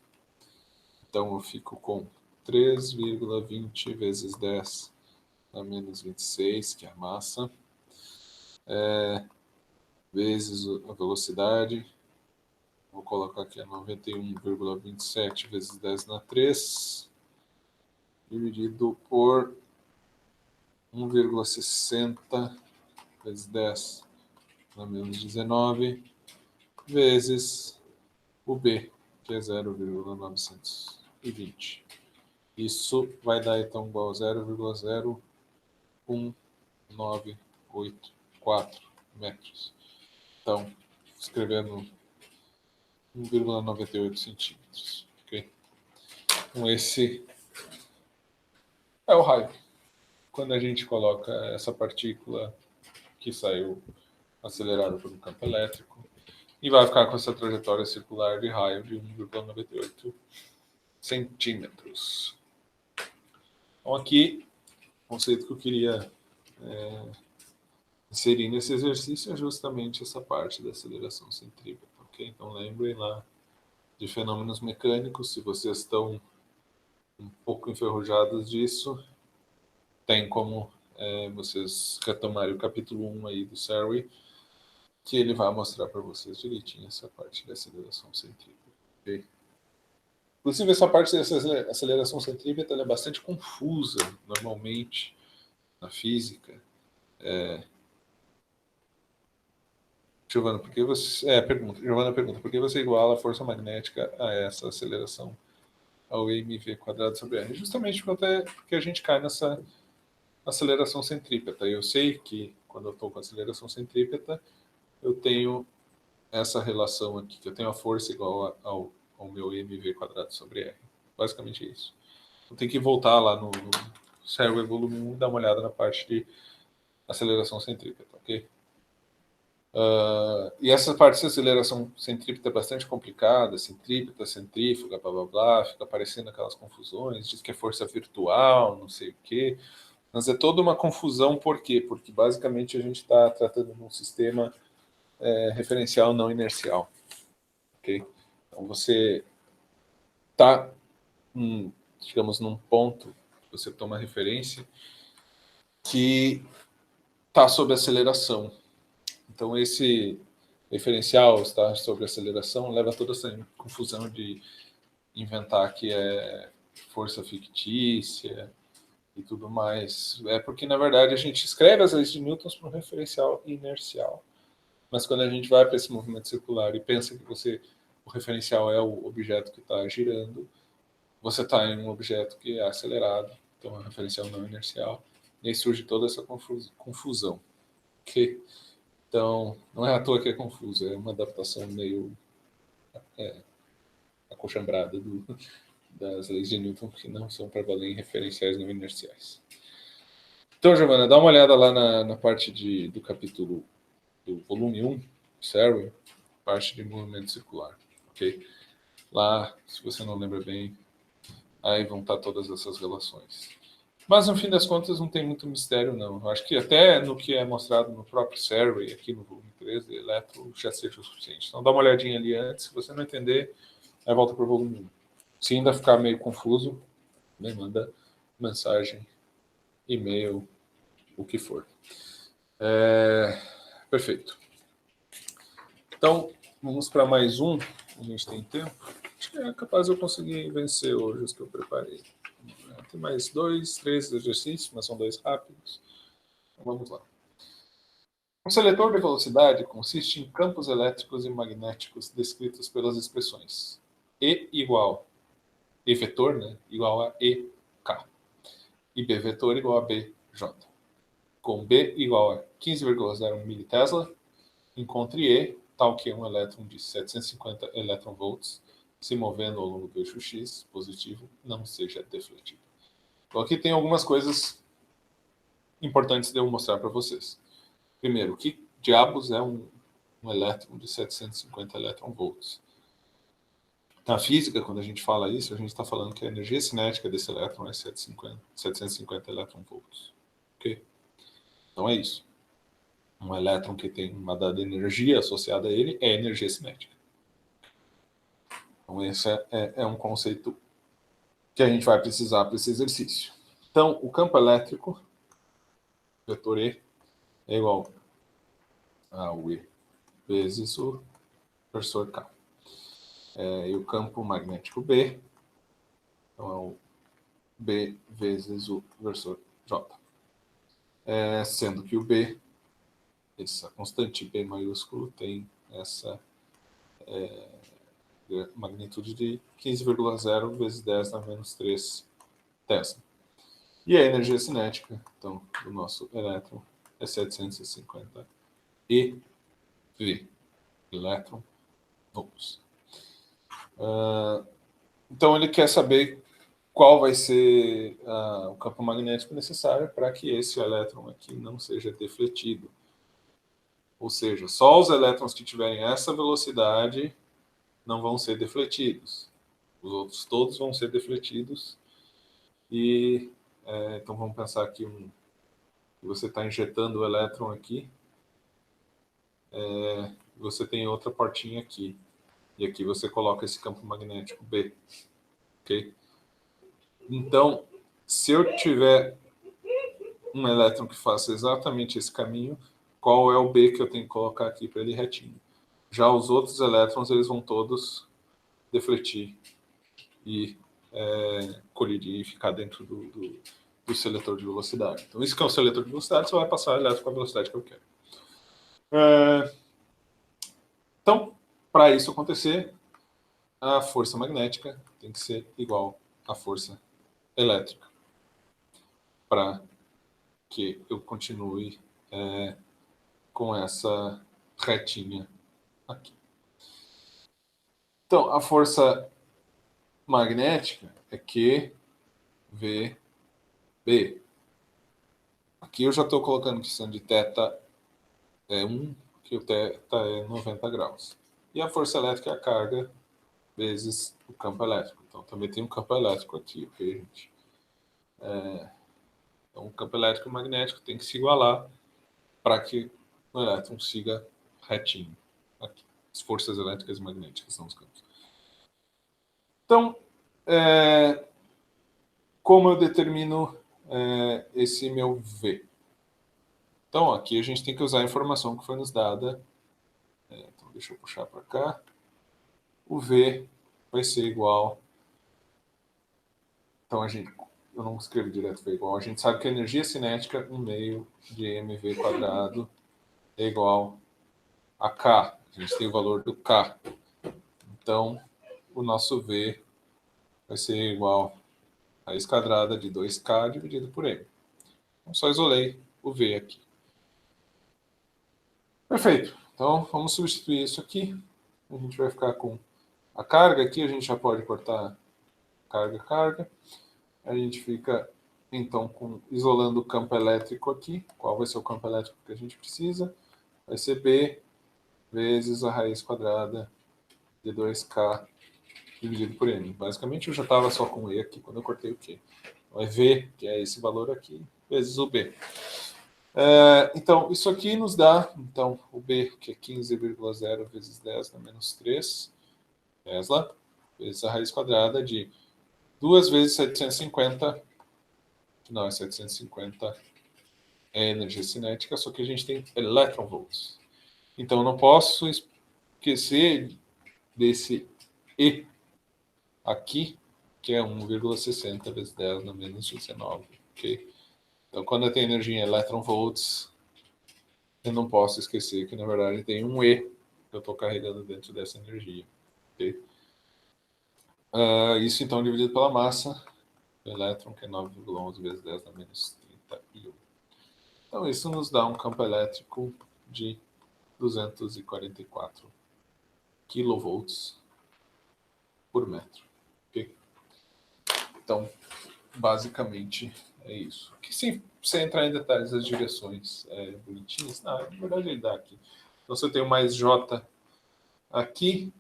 Então eu fico com 3,20 vezes 10 a menos 26, que é a massa, vezes a velocidade. Vou colocar aqui a 91,27 vezes 10 na 3, dividido por 1,60 vezes 10 na menos 19, vezes o B, que é 0,920. Isso vai dar, então, igual a 0,01984 metros. Então, escrevendo 1,98 centímetros. Okay? Então, esse é o raio. Quando a gente coloca essa partícula que saiu acelerada por um campo elétrico, e vai ficar com essa trajetória circular de raio de 1,98 centímetros. Então, aqui, o conceito que eu queria inserir nesse exercício é justamente essa parte da aceleração centrípeta. Okay? Então, lembrem lá de fenômenos mecânicos. Se vocês estão um pouco enferrujados disso, tem como vocês retomarem o capítulo 1 aí do Surrey, que ele vai mostrar para vocês direitinho essa parte da aceleração centrípeta. Okay? Inclusive, essa parte dessa aceleração centrípeta é bastante confusa, normalmente, na física. Giovana, por que você... Giovana pergunta, por que você iguala a força magnética a essa aceleração ao mv quadrado sobre r? Justamente porque a gente cai nessa aceleração centrípeta. Eu sei que, quando eu estou com aceleração centrípeta, eu tenho essa relação aqui, que eu tenho a força igual ao meu mv quadrado sobre r. Basicamente é isso. Eu tenho que voltar lá no Surrey volume 1 e dar uma olhada na parte de aceleração centrípeta, ok? E essa parte de aceleração centrípeta é bastante complicada, centrípeta, centrífuga, blá blá blá, fica aparecendo aquelas confusões, diz que é força virtual, não sei o quê, mas é toda uma confusão, por quê? Porque basicamente a gente está tratando de um sistema referencial não inercial, ok? Então você está, digamos, num ponto, você toma referência, que está sob aceleração. Então, esse referencial está sobre aceleração, leva toda essa confusão de inventar que é força fictícia e tudo mais. É porque, na verdade, a gente escreve as leis de Newton para um referencial inercial. Mas quando a gente vai para esse movimento circular e pensa que o referencial é o objeto que está girando, você está em um objeto que é acelerado, então é um referencial não inercial, e aí surge toda essa confusão. Okay? Então, não é à toa que é confuso, é uma adaptação meio acochambrada das leis de Newton, que não são para valer em referenciais não inerciais. Então, Giovana, dá uma olhada lá na parte do capítulo do volume 1, Serwin, parte de movimento circular. Ok? Lá, se você não lembra bem, aí vão estar todas essas relações. Mas, no fim das contas, não tem muito mistério, não. Eu acho que até no que é mostrado no próprio Serwin, aqui no volume 13, eletro, já seja o suficiente. Então, dá uma olhadinha ali antes. Se você não entender, aí volta para o volume 1. Se ainda ficar meio confuso, me manda mensagem, e-mail, o que for. Perfeito. Então, vamos para mais um. A gente tem tempo. Acho que é capaz de eu conseguir vencer hoje os que eu preparei. Tem mais 2, 3 exercícios, mas são 2 rápidos. Então, vamos lá. Um seletor de velocidade consiste em campos elétricos e magnéticos descritos pelas expressões E igual E vetor, né, igual a EK, e B vetor igual a BJ. Com B igual a 15,01 militesla, encontre E, tal que um elétron de 750 eletronvolts se movendo ao longo do eixo X positivo não seja defletido. Então aqui tem algumas coisas importantes de eu mostrar para vocês. Primeiro, o que diabos é um elétron de 750 eletronvolts? Na física, quando a gente fala isso, a gente está falando que a energia cinética desse elétron é 750 eletronvolts. Ok? Então é isso. Um elétron que tem uma dada energia associada a ele é energia cinética. Então esse é um conceito que a gente vai precisar para esse exercício. Então, o campo elétrico, vetor E, é igual a E vezes o versor K. E o campo magnético B, então é o B vezes o versor J. Sendo que o B, essa constante B maiúsculo, tem essa magnitude de 15,0 vezes 10 na menos 3 Tesla. E a energia cinética, então, do nosso elétron é 750 eV, elétron volts. Então, ele quer saber qual vai ser o campo magnético necessário para que esse elétron aqui não seja defletido. Ou seja, só os elétrons que tiverem essa velocidade não vão ser defletidos. Os outros todos vão ser defletidos. E então vamos pensar que você está injetando o elétron aqui. Você tem outra portinha aqui. E aqui você coloca esse campo magnético B. Ok? Então, se eu tiver um elétron que faça exatamente esse caminho, qual é o B que eu tenho que colocar aqui para ele retinho? Já os outros elétrons, eles vão todos defletir e colidir e ficar dentro do seletor de velocidade. Então, isso que é um seletor de velocidade, você vai passar o elétron com a velocidade que eu quero. Então, para isso acontecer, a força magnética tem que ser igual à força elétrica, para que eu continue com essa retinha aqui. Então, a força magnética é QVB. Aqui eu já estou colocando que sendo de θ é 1, que o θ é 90 graus. E a força elétrica é a carga vezes o campo elétrico. Então, também tem um campo elétrico aqui, ok, gente? Então, o campo elétrico e magnético tem que se igualar para que o elétron siga retinho. Aqui. As forças elétricas e magnéticas são os campos. Então, como eu determino esse meu V? Então, aqui a gente tem que usar a informação que foi nos dada. Então, deixa eu puxar para cá. O V vai ser igual... Então, eu não escrevo direto V igual. A gente sabe que a energia cinética 1/2 de mv² é igual a K. A gente tem o valor do K. Então, o nosso V vai ser igual a raiz quadrada de 2K dividido por M. Então, só isolei o V aqui. Perfeito. Então, vamos substituir isso aqui. A gente vai ficar com a carga aqui. A gente já pode cortar carga. A gente fica, então, isolando o campo elétrico aqui. Qual vai ser o campo elétrico que a gente precisa? Vai ser B vezes a raiz quadrada de 2K dividido por M. Basicamente, eu já estava só com E aqui quando eu cortei o Q. Então, é V, que é esse valor aqui, vezes o B. Então, isso aqui nos dá, então, o B, que é 15,0 vezes 10 na menos 3 Tesla, vezes a raiz quadrada de 2 vezes 750, não, é 750 é energia cinética, só que a gente tem elétron-volts. Então, eu não posso esquecer desse E aqui, que é 1,60 vezes 10 na menos 19, ok? Então, quando eu tenho energia em elétron-volts, eu não posso esquecer que, na verdade, tem um E que eu estou carregando dentro dessa energia. Okay? Isso, então, dividido pela massa do elétron, que é 9,11 vezes 10 na menos 31. Então, isso nos dá um campo elétrico de 244 kV por metro. Okay? Então, basicamente, é isso. Que se você entrar em detalhes das direções bonitinhas, na verdade ele dá aqui. Então, se eu tenho mais J aqui,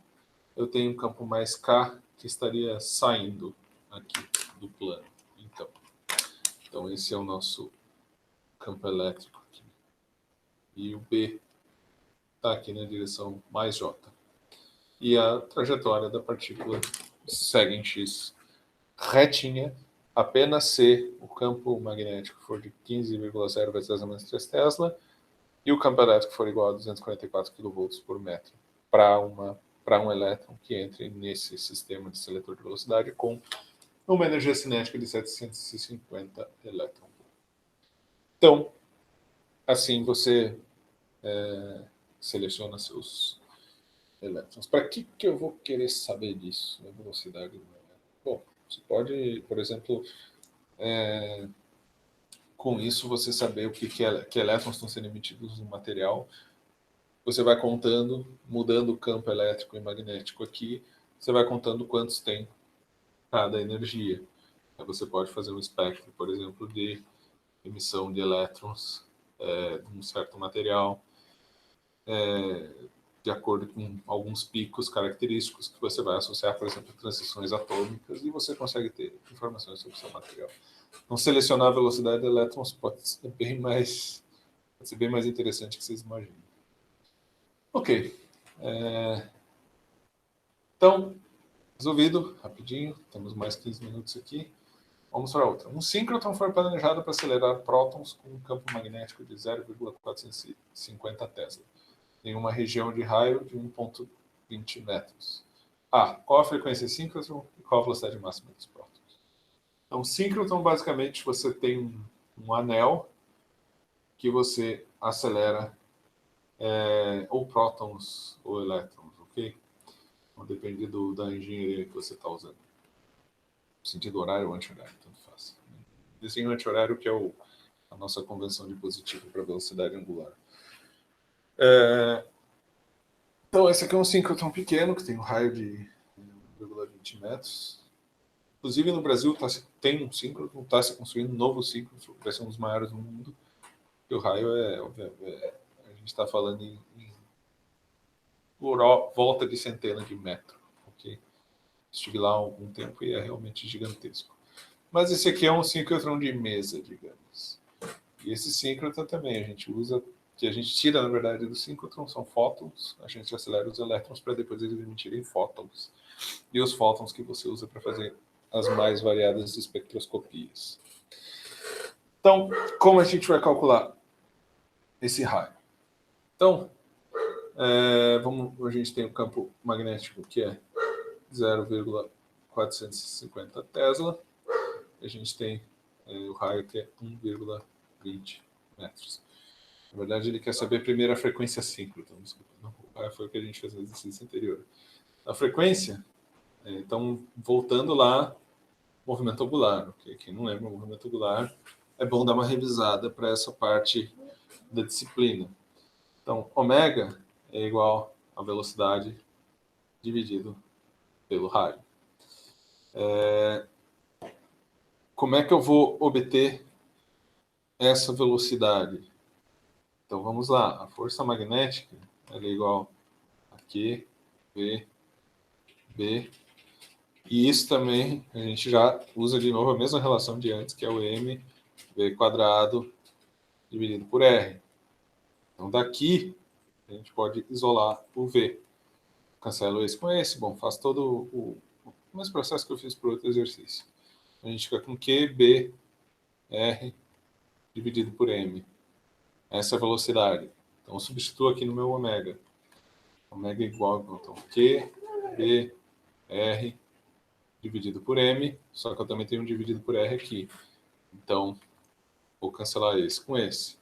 eu tenho um campo mais K que estaria saindo aqui do plano. Então esse é o nosso campo elétrico aqui. E o B está aqui na direção mais J. E a trajetória da partícula segue em X retinha, apenas se o campo magnético for de 15,0 vezes 10 a menos 3 Tesla e o campo elétrico for igual a 244 kV por metro para um elétron que entre nesse sistema de seletor de velocidade com uma energia cinética de 750 elétrons. Então, assim você seleciona seus elétrons. Para que eu vou querer saber disso, a velocidade do elétron? Bom, você pode, por exemplo, com isso você saber o que elétrons estão sendo emitidos no material. Você vai contando, mudando o campo elétrico e magnético aqui, você vai contando quantos tem cada energia. Aí você pode fazer um espectro, por exemplo, de emissão de elétrons de um certo material, de acordo com alguns picos característicos que você vai associar, por exemplo, a transições atômicas, e você consegue ter informações sobre o seu material. Então, selecionar a velocidade de elétrons pode ser bem mais interessante que vocês imaginam. Ok. Então, resolvido, rapidinho, temos mais 15 minutos aqui. Vamos para outra. Um síncrotron foi planejado para acelerar prótons com um campo magnético de 0,450 Tesla, em uma região de raio de 1,20 metros. Qual a frequência síncrotron e qual a velocidade máxima dos prótons? Então, síncrotron, basicamente, você tem um anel que você acelera ou prótons ou elétrons, ok? Então, depende da engenharia que você está usando. No sentido horário ou anti-horário, tanto faz. Desenho anti-horário, que é a nossa convenção de positivo para velocidade angular. Então, esse aqui é um síncrotron pequeno, que tem um raio de 1,20 metros. Inclusive, no Brasil tem um síncrotron, está se construindo um novo síncrotron, vai ser um dos maiores do mundo. E o raio a gente está falando em por volta de centenas de metros. Okay? Estive lá há algum tempo e é realmente gigantesco. Mas esse aqui é um síncrotron de mesa, digamos. E esse síncrotron também a gente usa, que a gente tira, na verdade, do síncrotron, são fótons, a gente acelera os elétrons para depois eles emitirem fótons. E os fótons que você usa para fazer as mais variadas espectroscopias. Então, como a gente vai calcular esse raio? Então, a gente tem o campo magnético, que é 0,450 Tesla. A gente tem o raio, que é 1,20 metros. Na verdade, ele quer saber primeiro a frequência síncrona. Desculpa, não, o raio foi o que a gente fez no exercício anterior. A frequência, então, voltando lá, movimento angular. Okay? Quem não lembra, movimento angular, é bom dar uma revisada para essa parte da disciplina. Então, ômega é igual a velocidade dividido pelo raio. Como é que eu vou obter essa velocidade? Então, vamos lá. A força magnética é igual a Q, V, B. E isso também a gente já usa de novo a mesma relação de antes, que é o M, V quadrado, dividido por R. Então, daqui, a gente pode isolar o V. Cancelo esse com esse. Bom, faço todo o mesmo processo que eu fiz para o outro exercício. A gente fica com Q, B, R, dividido por M. Essa é a velocidade. Então, eu substituo aqui no meu ômega. Ômega é igual, então, Q, B, R, dividido por M, só que eu também tenho um dividido por R aqui. Então, vou cancelar esse com esse.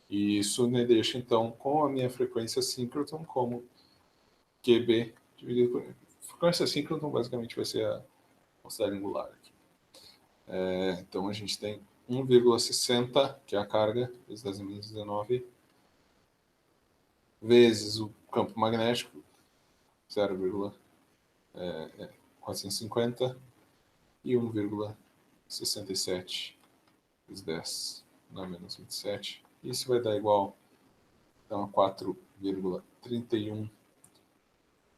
E isso me deixa, então, com a minha frequência síncrona como QB dividido por M. A frequência síncrona, basicamente, vai ser a velocidade angular aqui. Então, a gente tem 1,60, que é a carga, vezes 10 a menos 19, vezes o campo magnético, 0,450, e 1,67 vezes 10 a menos 27. Isso vai dar igual a 4,31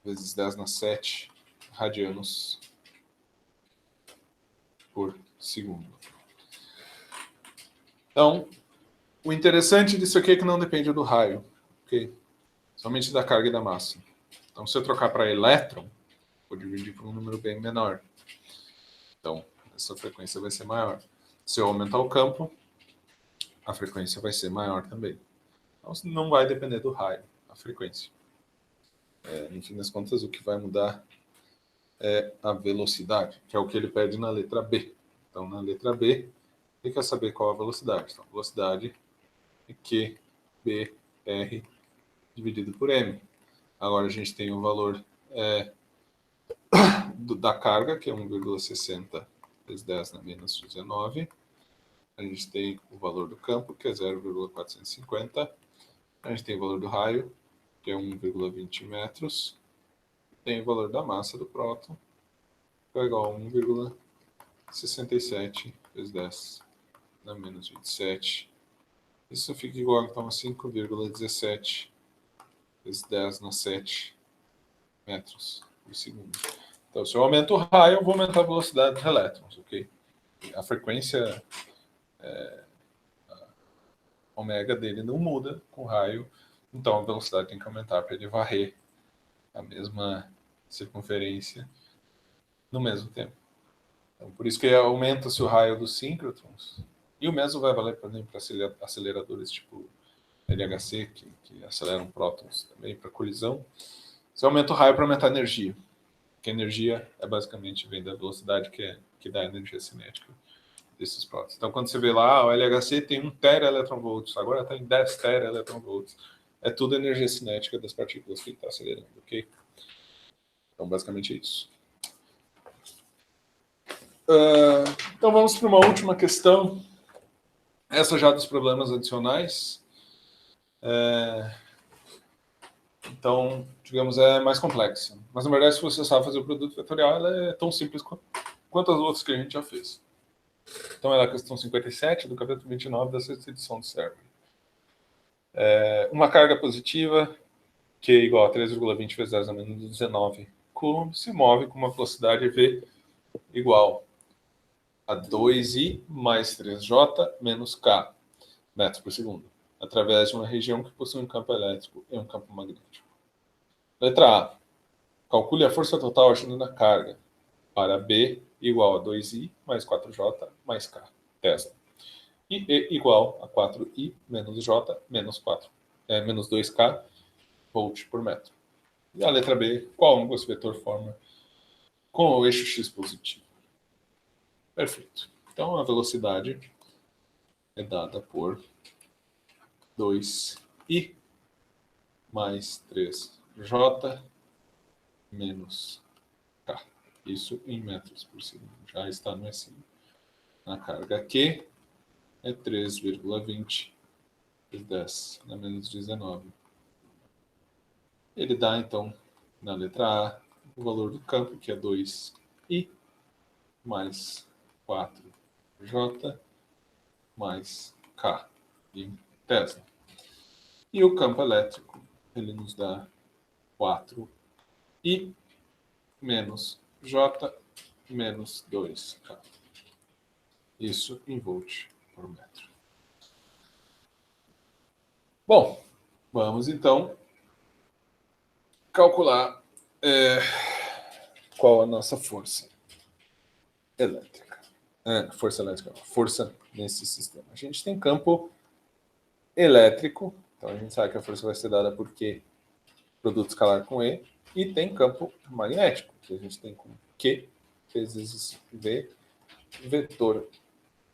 vezes 10 na 7 radianos por segundo. Então, o interessante disso aqui é que não depende do raio, ok? Somente da carga e da massa. Então, se eu trocar para elétron, vou dividir por um número bem menor. Então, essa frequência vai ser maior. Se eu aumentar o campo, a frequência vai ser maior também. Então, não vai depender do raio, a frequência. No fim das contas, o que vai mudar é a velocidade, que é o que ele pede na letra B. Então, na letra B, ele quer saber qual a velocidade. Então, a velocidade é QBR dividido por M. Agora, a gente tem o valor da carga, que é 1,60 vezes 10 na menos 19. A gente tem o valor do campo, que é 0,450. A gente tem o valor do raio, que é 1,20 metros. Tem o valor da massa do próton, que é igual a 1,67 vezes 10 na menos 27. Isso fica igual então a 5,17 vezes 10 na 7 metros por segundo. Então, se eu aumento o raio, eu vou aumentar a velocidade dos elétrons, ok? A frequência ômega dele não muda com o raio, então a velocidade tem que aumentar para ele varrer a mesma circunferência no mesmo tempo. Então, por isso que aumenta-se o raio dos síncrotrons, e o mesmo vai valer, por exemplo, para aceleradores tipo LHC, que aceleram prótons também para colisão. Você aumenta o raio para aumentar a energia, porque a energia basicamente vem da velocidade que dá a energia cinética desses prótons. Então, quando você vê lá, o LHC tem 1 teraelectronvolts, agora está em 10 teraelectronvolts. É tudo energia cinética das partículas que ele está acelerando, ok? Então, basicamente é isso. Então, vamos para uma última questão. Essa já dos problemas adicionais. Então, digamos, é mais complexa. Mas, na verdade, se você sabe fazer o produto vetorial, ela é tão simples quanto as outras que a gente já fez. Então, ela é a questão 57 do capítulo 29 da sexta edição do Server. Uma carga positiva, que é igual a 3,20 vezes 10 a menos 19 coulomb, se move com uma velocidade V igual a 2I mais 3J menos K metros por segundo, através de uma região que possui um campo elétrico e um campo magnético. Letra A. Calcule a força total agindo na carga para B igual a 2I mais 4J mais K, Tesla. E E igual a 4I menos J menos 2K volt por metro. E a letra B, qual ângulo esse vetor forma com o eixo x positivo? Perfeito. Então, a velocidade é dada por 2i mais 3j menos k. Isso em metros por segundo. Já está no SI. A carga Q é 3,20 vezes 10 na menos 19. Ele dá, então, na letra A, o valor do campo, que é 2i mais 4j mais k em Tesla. E o campo elétrico, ele nos dá 4i menos j menos 2k. Isso em volt por metro. Bom, vamos então calcular qual a nossa força elétrica. Força nesse sistema. A gente tem campo elétrico, então a gente sabe que a força vai ser dada por Q, produto escalar com E, e tem campo magnético, que a gente tem com Q vezes V, vetor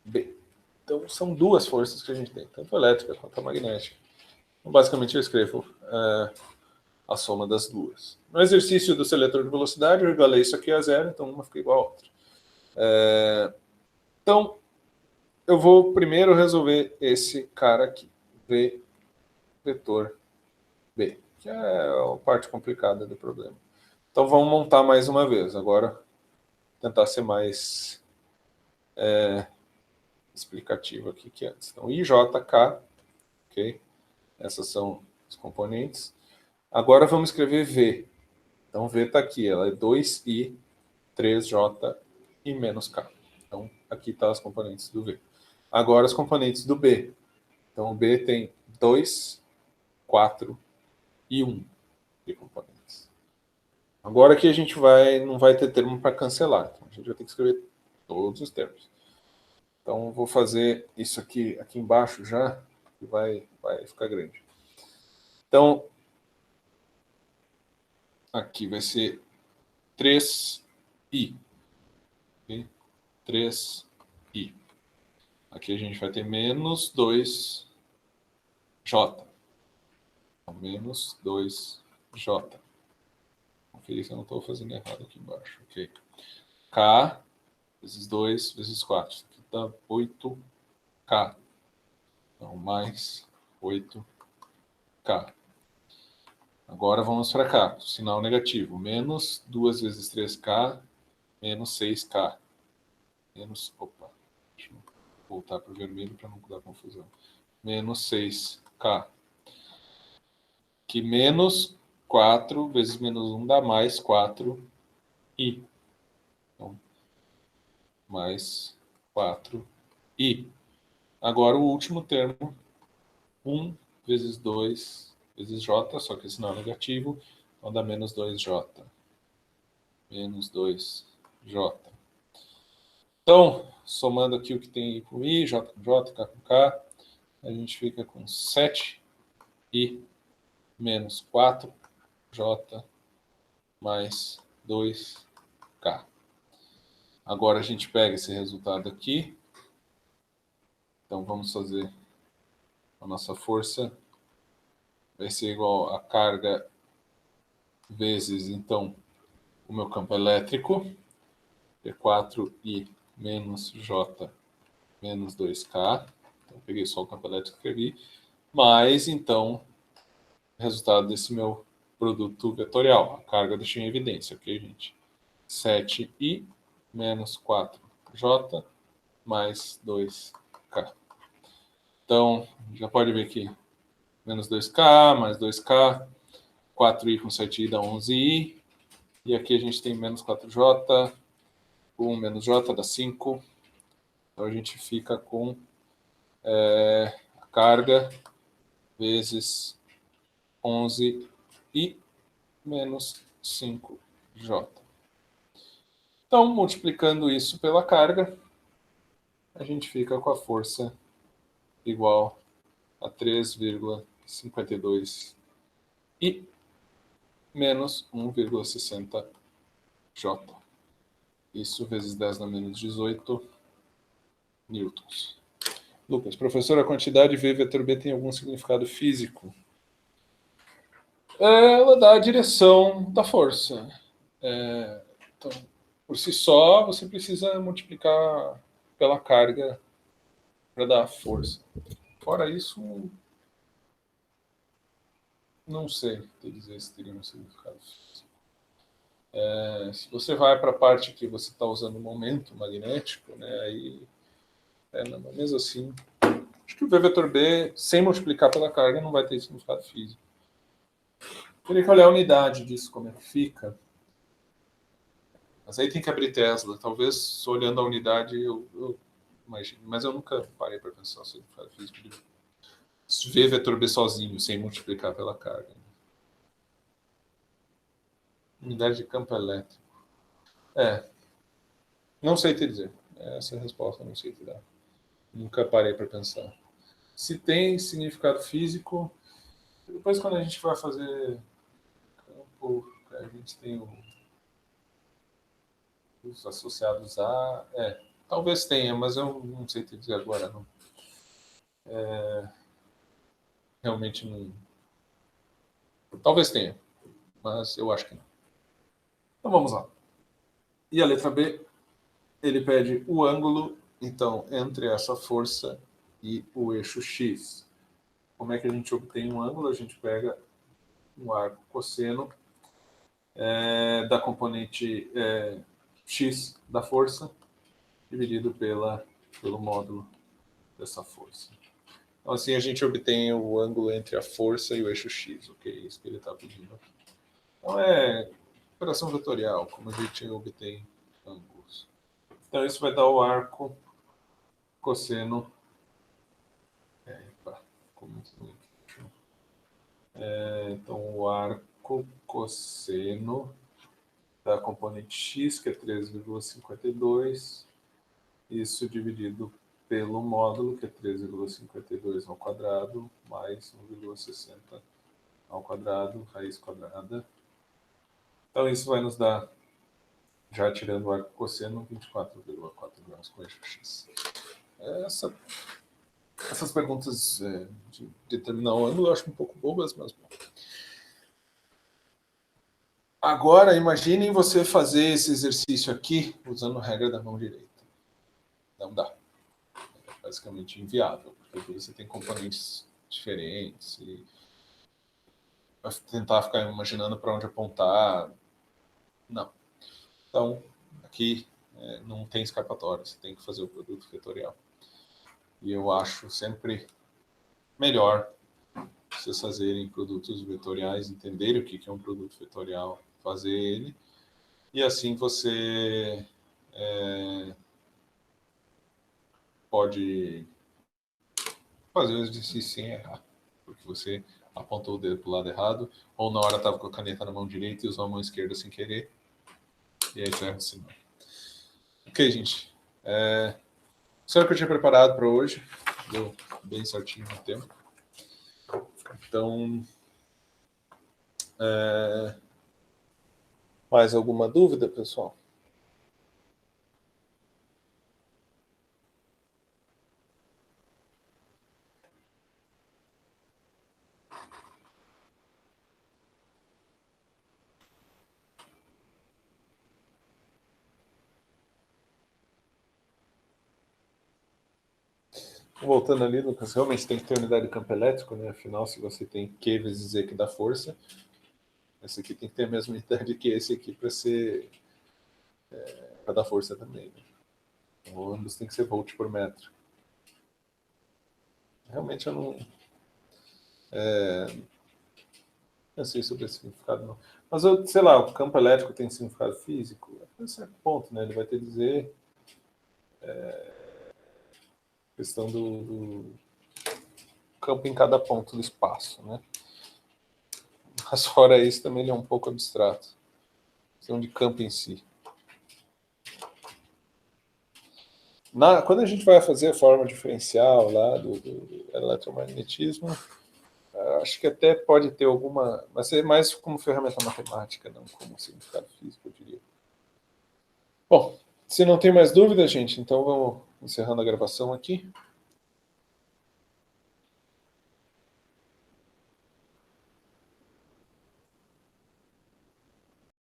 B. Então são duas forças que a gente tem, tanto a elétrica quanto a magnética. Então, basicamente eu escrevo a soma das duas. No exercício do seletor de velocidade, eu igualei isso aqui a zero, então uma fica igual a outra. Então, eu vou primeiro resolver esse cara aqui, V vetor B, que é a parte complicada do problema. Então, vamos montar mais uma vez. Agora, tentar ser mais explicativo aqui que antes. Então, IJK, ok? Essas são os componentes. Agora, vamos escrever V. Então, V está aqui, ela é 2I, 3J e menos K. Então, aqui estão as componentes do V. Agora, as componentes do B. Então, o B tem 2, 4 e 1 de componentes. Agora aqui a gente não vai ter termo para cancelar. Então, a gente vai ter que escrever todos os termos. Então, vou fazer isso aqui embaixo já, que vai ficar grande. Então, aqui vai ser 3i. Okay? 3i. Aqui a gente vai ter menos 2j. Então, menos 2j. Conferir se eu não estou fazendo errado aqui embaixo. Ok. K vezes 2 vezes 4. Isso aqui dá 8k. Então, mais 8k. Agora vamos para cá. Sinal negativo. Menos 2 vezes 3k, menos 6k. Opa. Deixa eu voltar para o vermelho para não dar confusão. Menos 6k. Que menos 4 vezes menos 1 dá mais 4i. Então, mais 4i. Agora o último termo, 1 vezes 2 vezes j, só que esse não é negativo, então dá menos 2j. Menos 2j. Então, somando aqui o que tem i com i, j com j, k com k, a gente fica com 7i menos 4j mais 2k. Agora a gente pega esse resultado aqui. Então vamos fazer a nossa força. Vai ser igual a carga vezes, então, o meu campo elétrico, que é 4i menos j menos 2k. Então, peguei só o campo elétrico e escrevi. Mais, então, o resultado desse meu produto vetorial. A carga eu deixei em evidência, ok, gente? 7i menos 4j mais 2k. Então, já pode ver que menos 2k, mais 2k, 4i com 7i dá 11i, e aqui a gente tem menos 4j, 1 menos j dá 5, então a gente fica com a carga vezes 11i menos 5j. Então, multiplicando isso pela carga, a gente fica com a força igual a 3,52 e menos 1,60 J. Isso vezes 10 na menos 18 newtons. Lucas, professor, a quantidade V vetor B tem algum significado físico? Ela dá a direção da força. Então, por si só, você precisa multiplicar pela carga para dar força. Fora isso, não sei te dizer se teria um significado físico. Se você vai para a parte que você está usando o momento magnético, né, aí, mesmo assim, acho que o V vetor B, sem multiplicar pela carga, não vai ter significado físico. Teria que olhar a unidade disso, como é que fica. Mas aí tem que abrir Tesla. Talvez, olhando a unidade, eu imagino. Mas eu nunca parei para pensar sobre o significado físico de V vetor B sozinho, sem multiplicar pela carga. Unidade de campo elétrico. Não sei te dizer. Essa é a resposta, não sei te dar. Nunca parei para pensar. Se tem significado físico, depois quando a gente vai fazer campo, a gente tem os associados a... talvez tenha, mas eu não sei te dizer agora, não. Realmente não... Talvez tenha, mas eu acho que não. Então vamos lá. E a letra B, ele pede o ângulo, então, entre essa força e o eixo X. Como é que a gente obtém um ângulo? A gente pega um arco cosseno da componente X da força, dividido pelo módulo dessa força. Então, assim, a gente obtém o ângulo entre a força e o eixo X, ok? É isso que ele está pedindo aqui. Então, é operação vetorial, como a gente obtém ângulos. Então, isso vai dar o arco cosseno. Então, o arco cosseno da componente x, que é 3,52, isso dividido pelo módulo, que é 3,52 ao quadrado, mais 1,60 ao quadrado, raiz quadrada. Então, isso vai nos dar, já tirando o arco cosseno, 24,4 graus com eixo x. Essas perguntas de determinar o ângulo eu acho um pouco bobas, mas bom. Agora, imaginem você fazer esse exercício aqui usando a regra da mão direita. Não dá. É basicamente inviável, porque você tem componentes diferentes e vai tentar ficar imaginando para onde apontar. Não. Então, aqui não tem escapatória, você tem que fazer o produto vetorial. E eu acho sempre melhor vocês fazerem produtos vetoriais, entenderem o que é um produto vetorial, fazer ele, e assim você pode fazer o exercício sem errar, porque você apontou o dedo para o lado errado, ou na hora estava com a caneta na mão direita e usou a mão esquerda sem querer, e aí você erra o sinal. Ok, gente. Isso era o que eu tinha preparado para hoje, deu bem certinho no tempo. Então, mais alguma dúvida, pessoal? Voltando ali, Lucas, realmente tem que ter unidade de campo elétrico, né? Afinal, se você tem Q vezes Z que dá força, esse aqui tem que ter a mesma unidade que esse aqui para ser para dar força também. Né? Então, ambos tem que ser volt por metro. Realmente eu não sei sobre esse significado, não. Mas, sei lá, o campo elétrico tem significado físico? Até certo ponto, né? Ele vai ter que dizer questão do campo em cada ponto do espaço, né? Mas fora isso, também ele é um pouco abstrato. Questão de campo em si. Quando a gente vai fazer a forma diferencial lá do eletromagnetismo, acho que até pode ter alguma, mas é mais como ferramenta matemática, não como significado físico, eu diria. Bom, se não tem mais dúvidas, gente, então vamos encerrando a gravação aqui.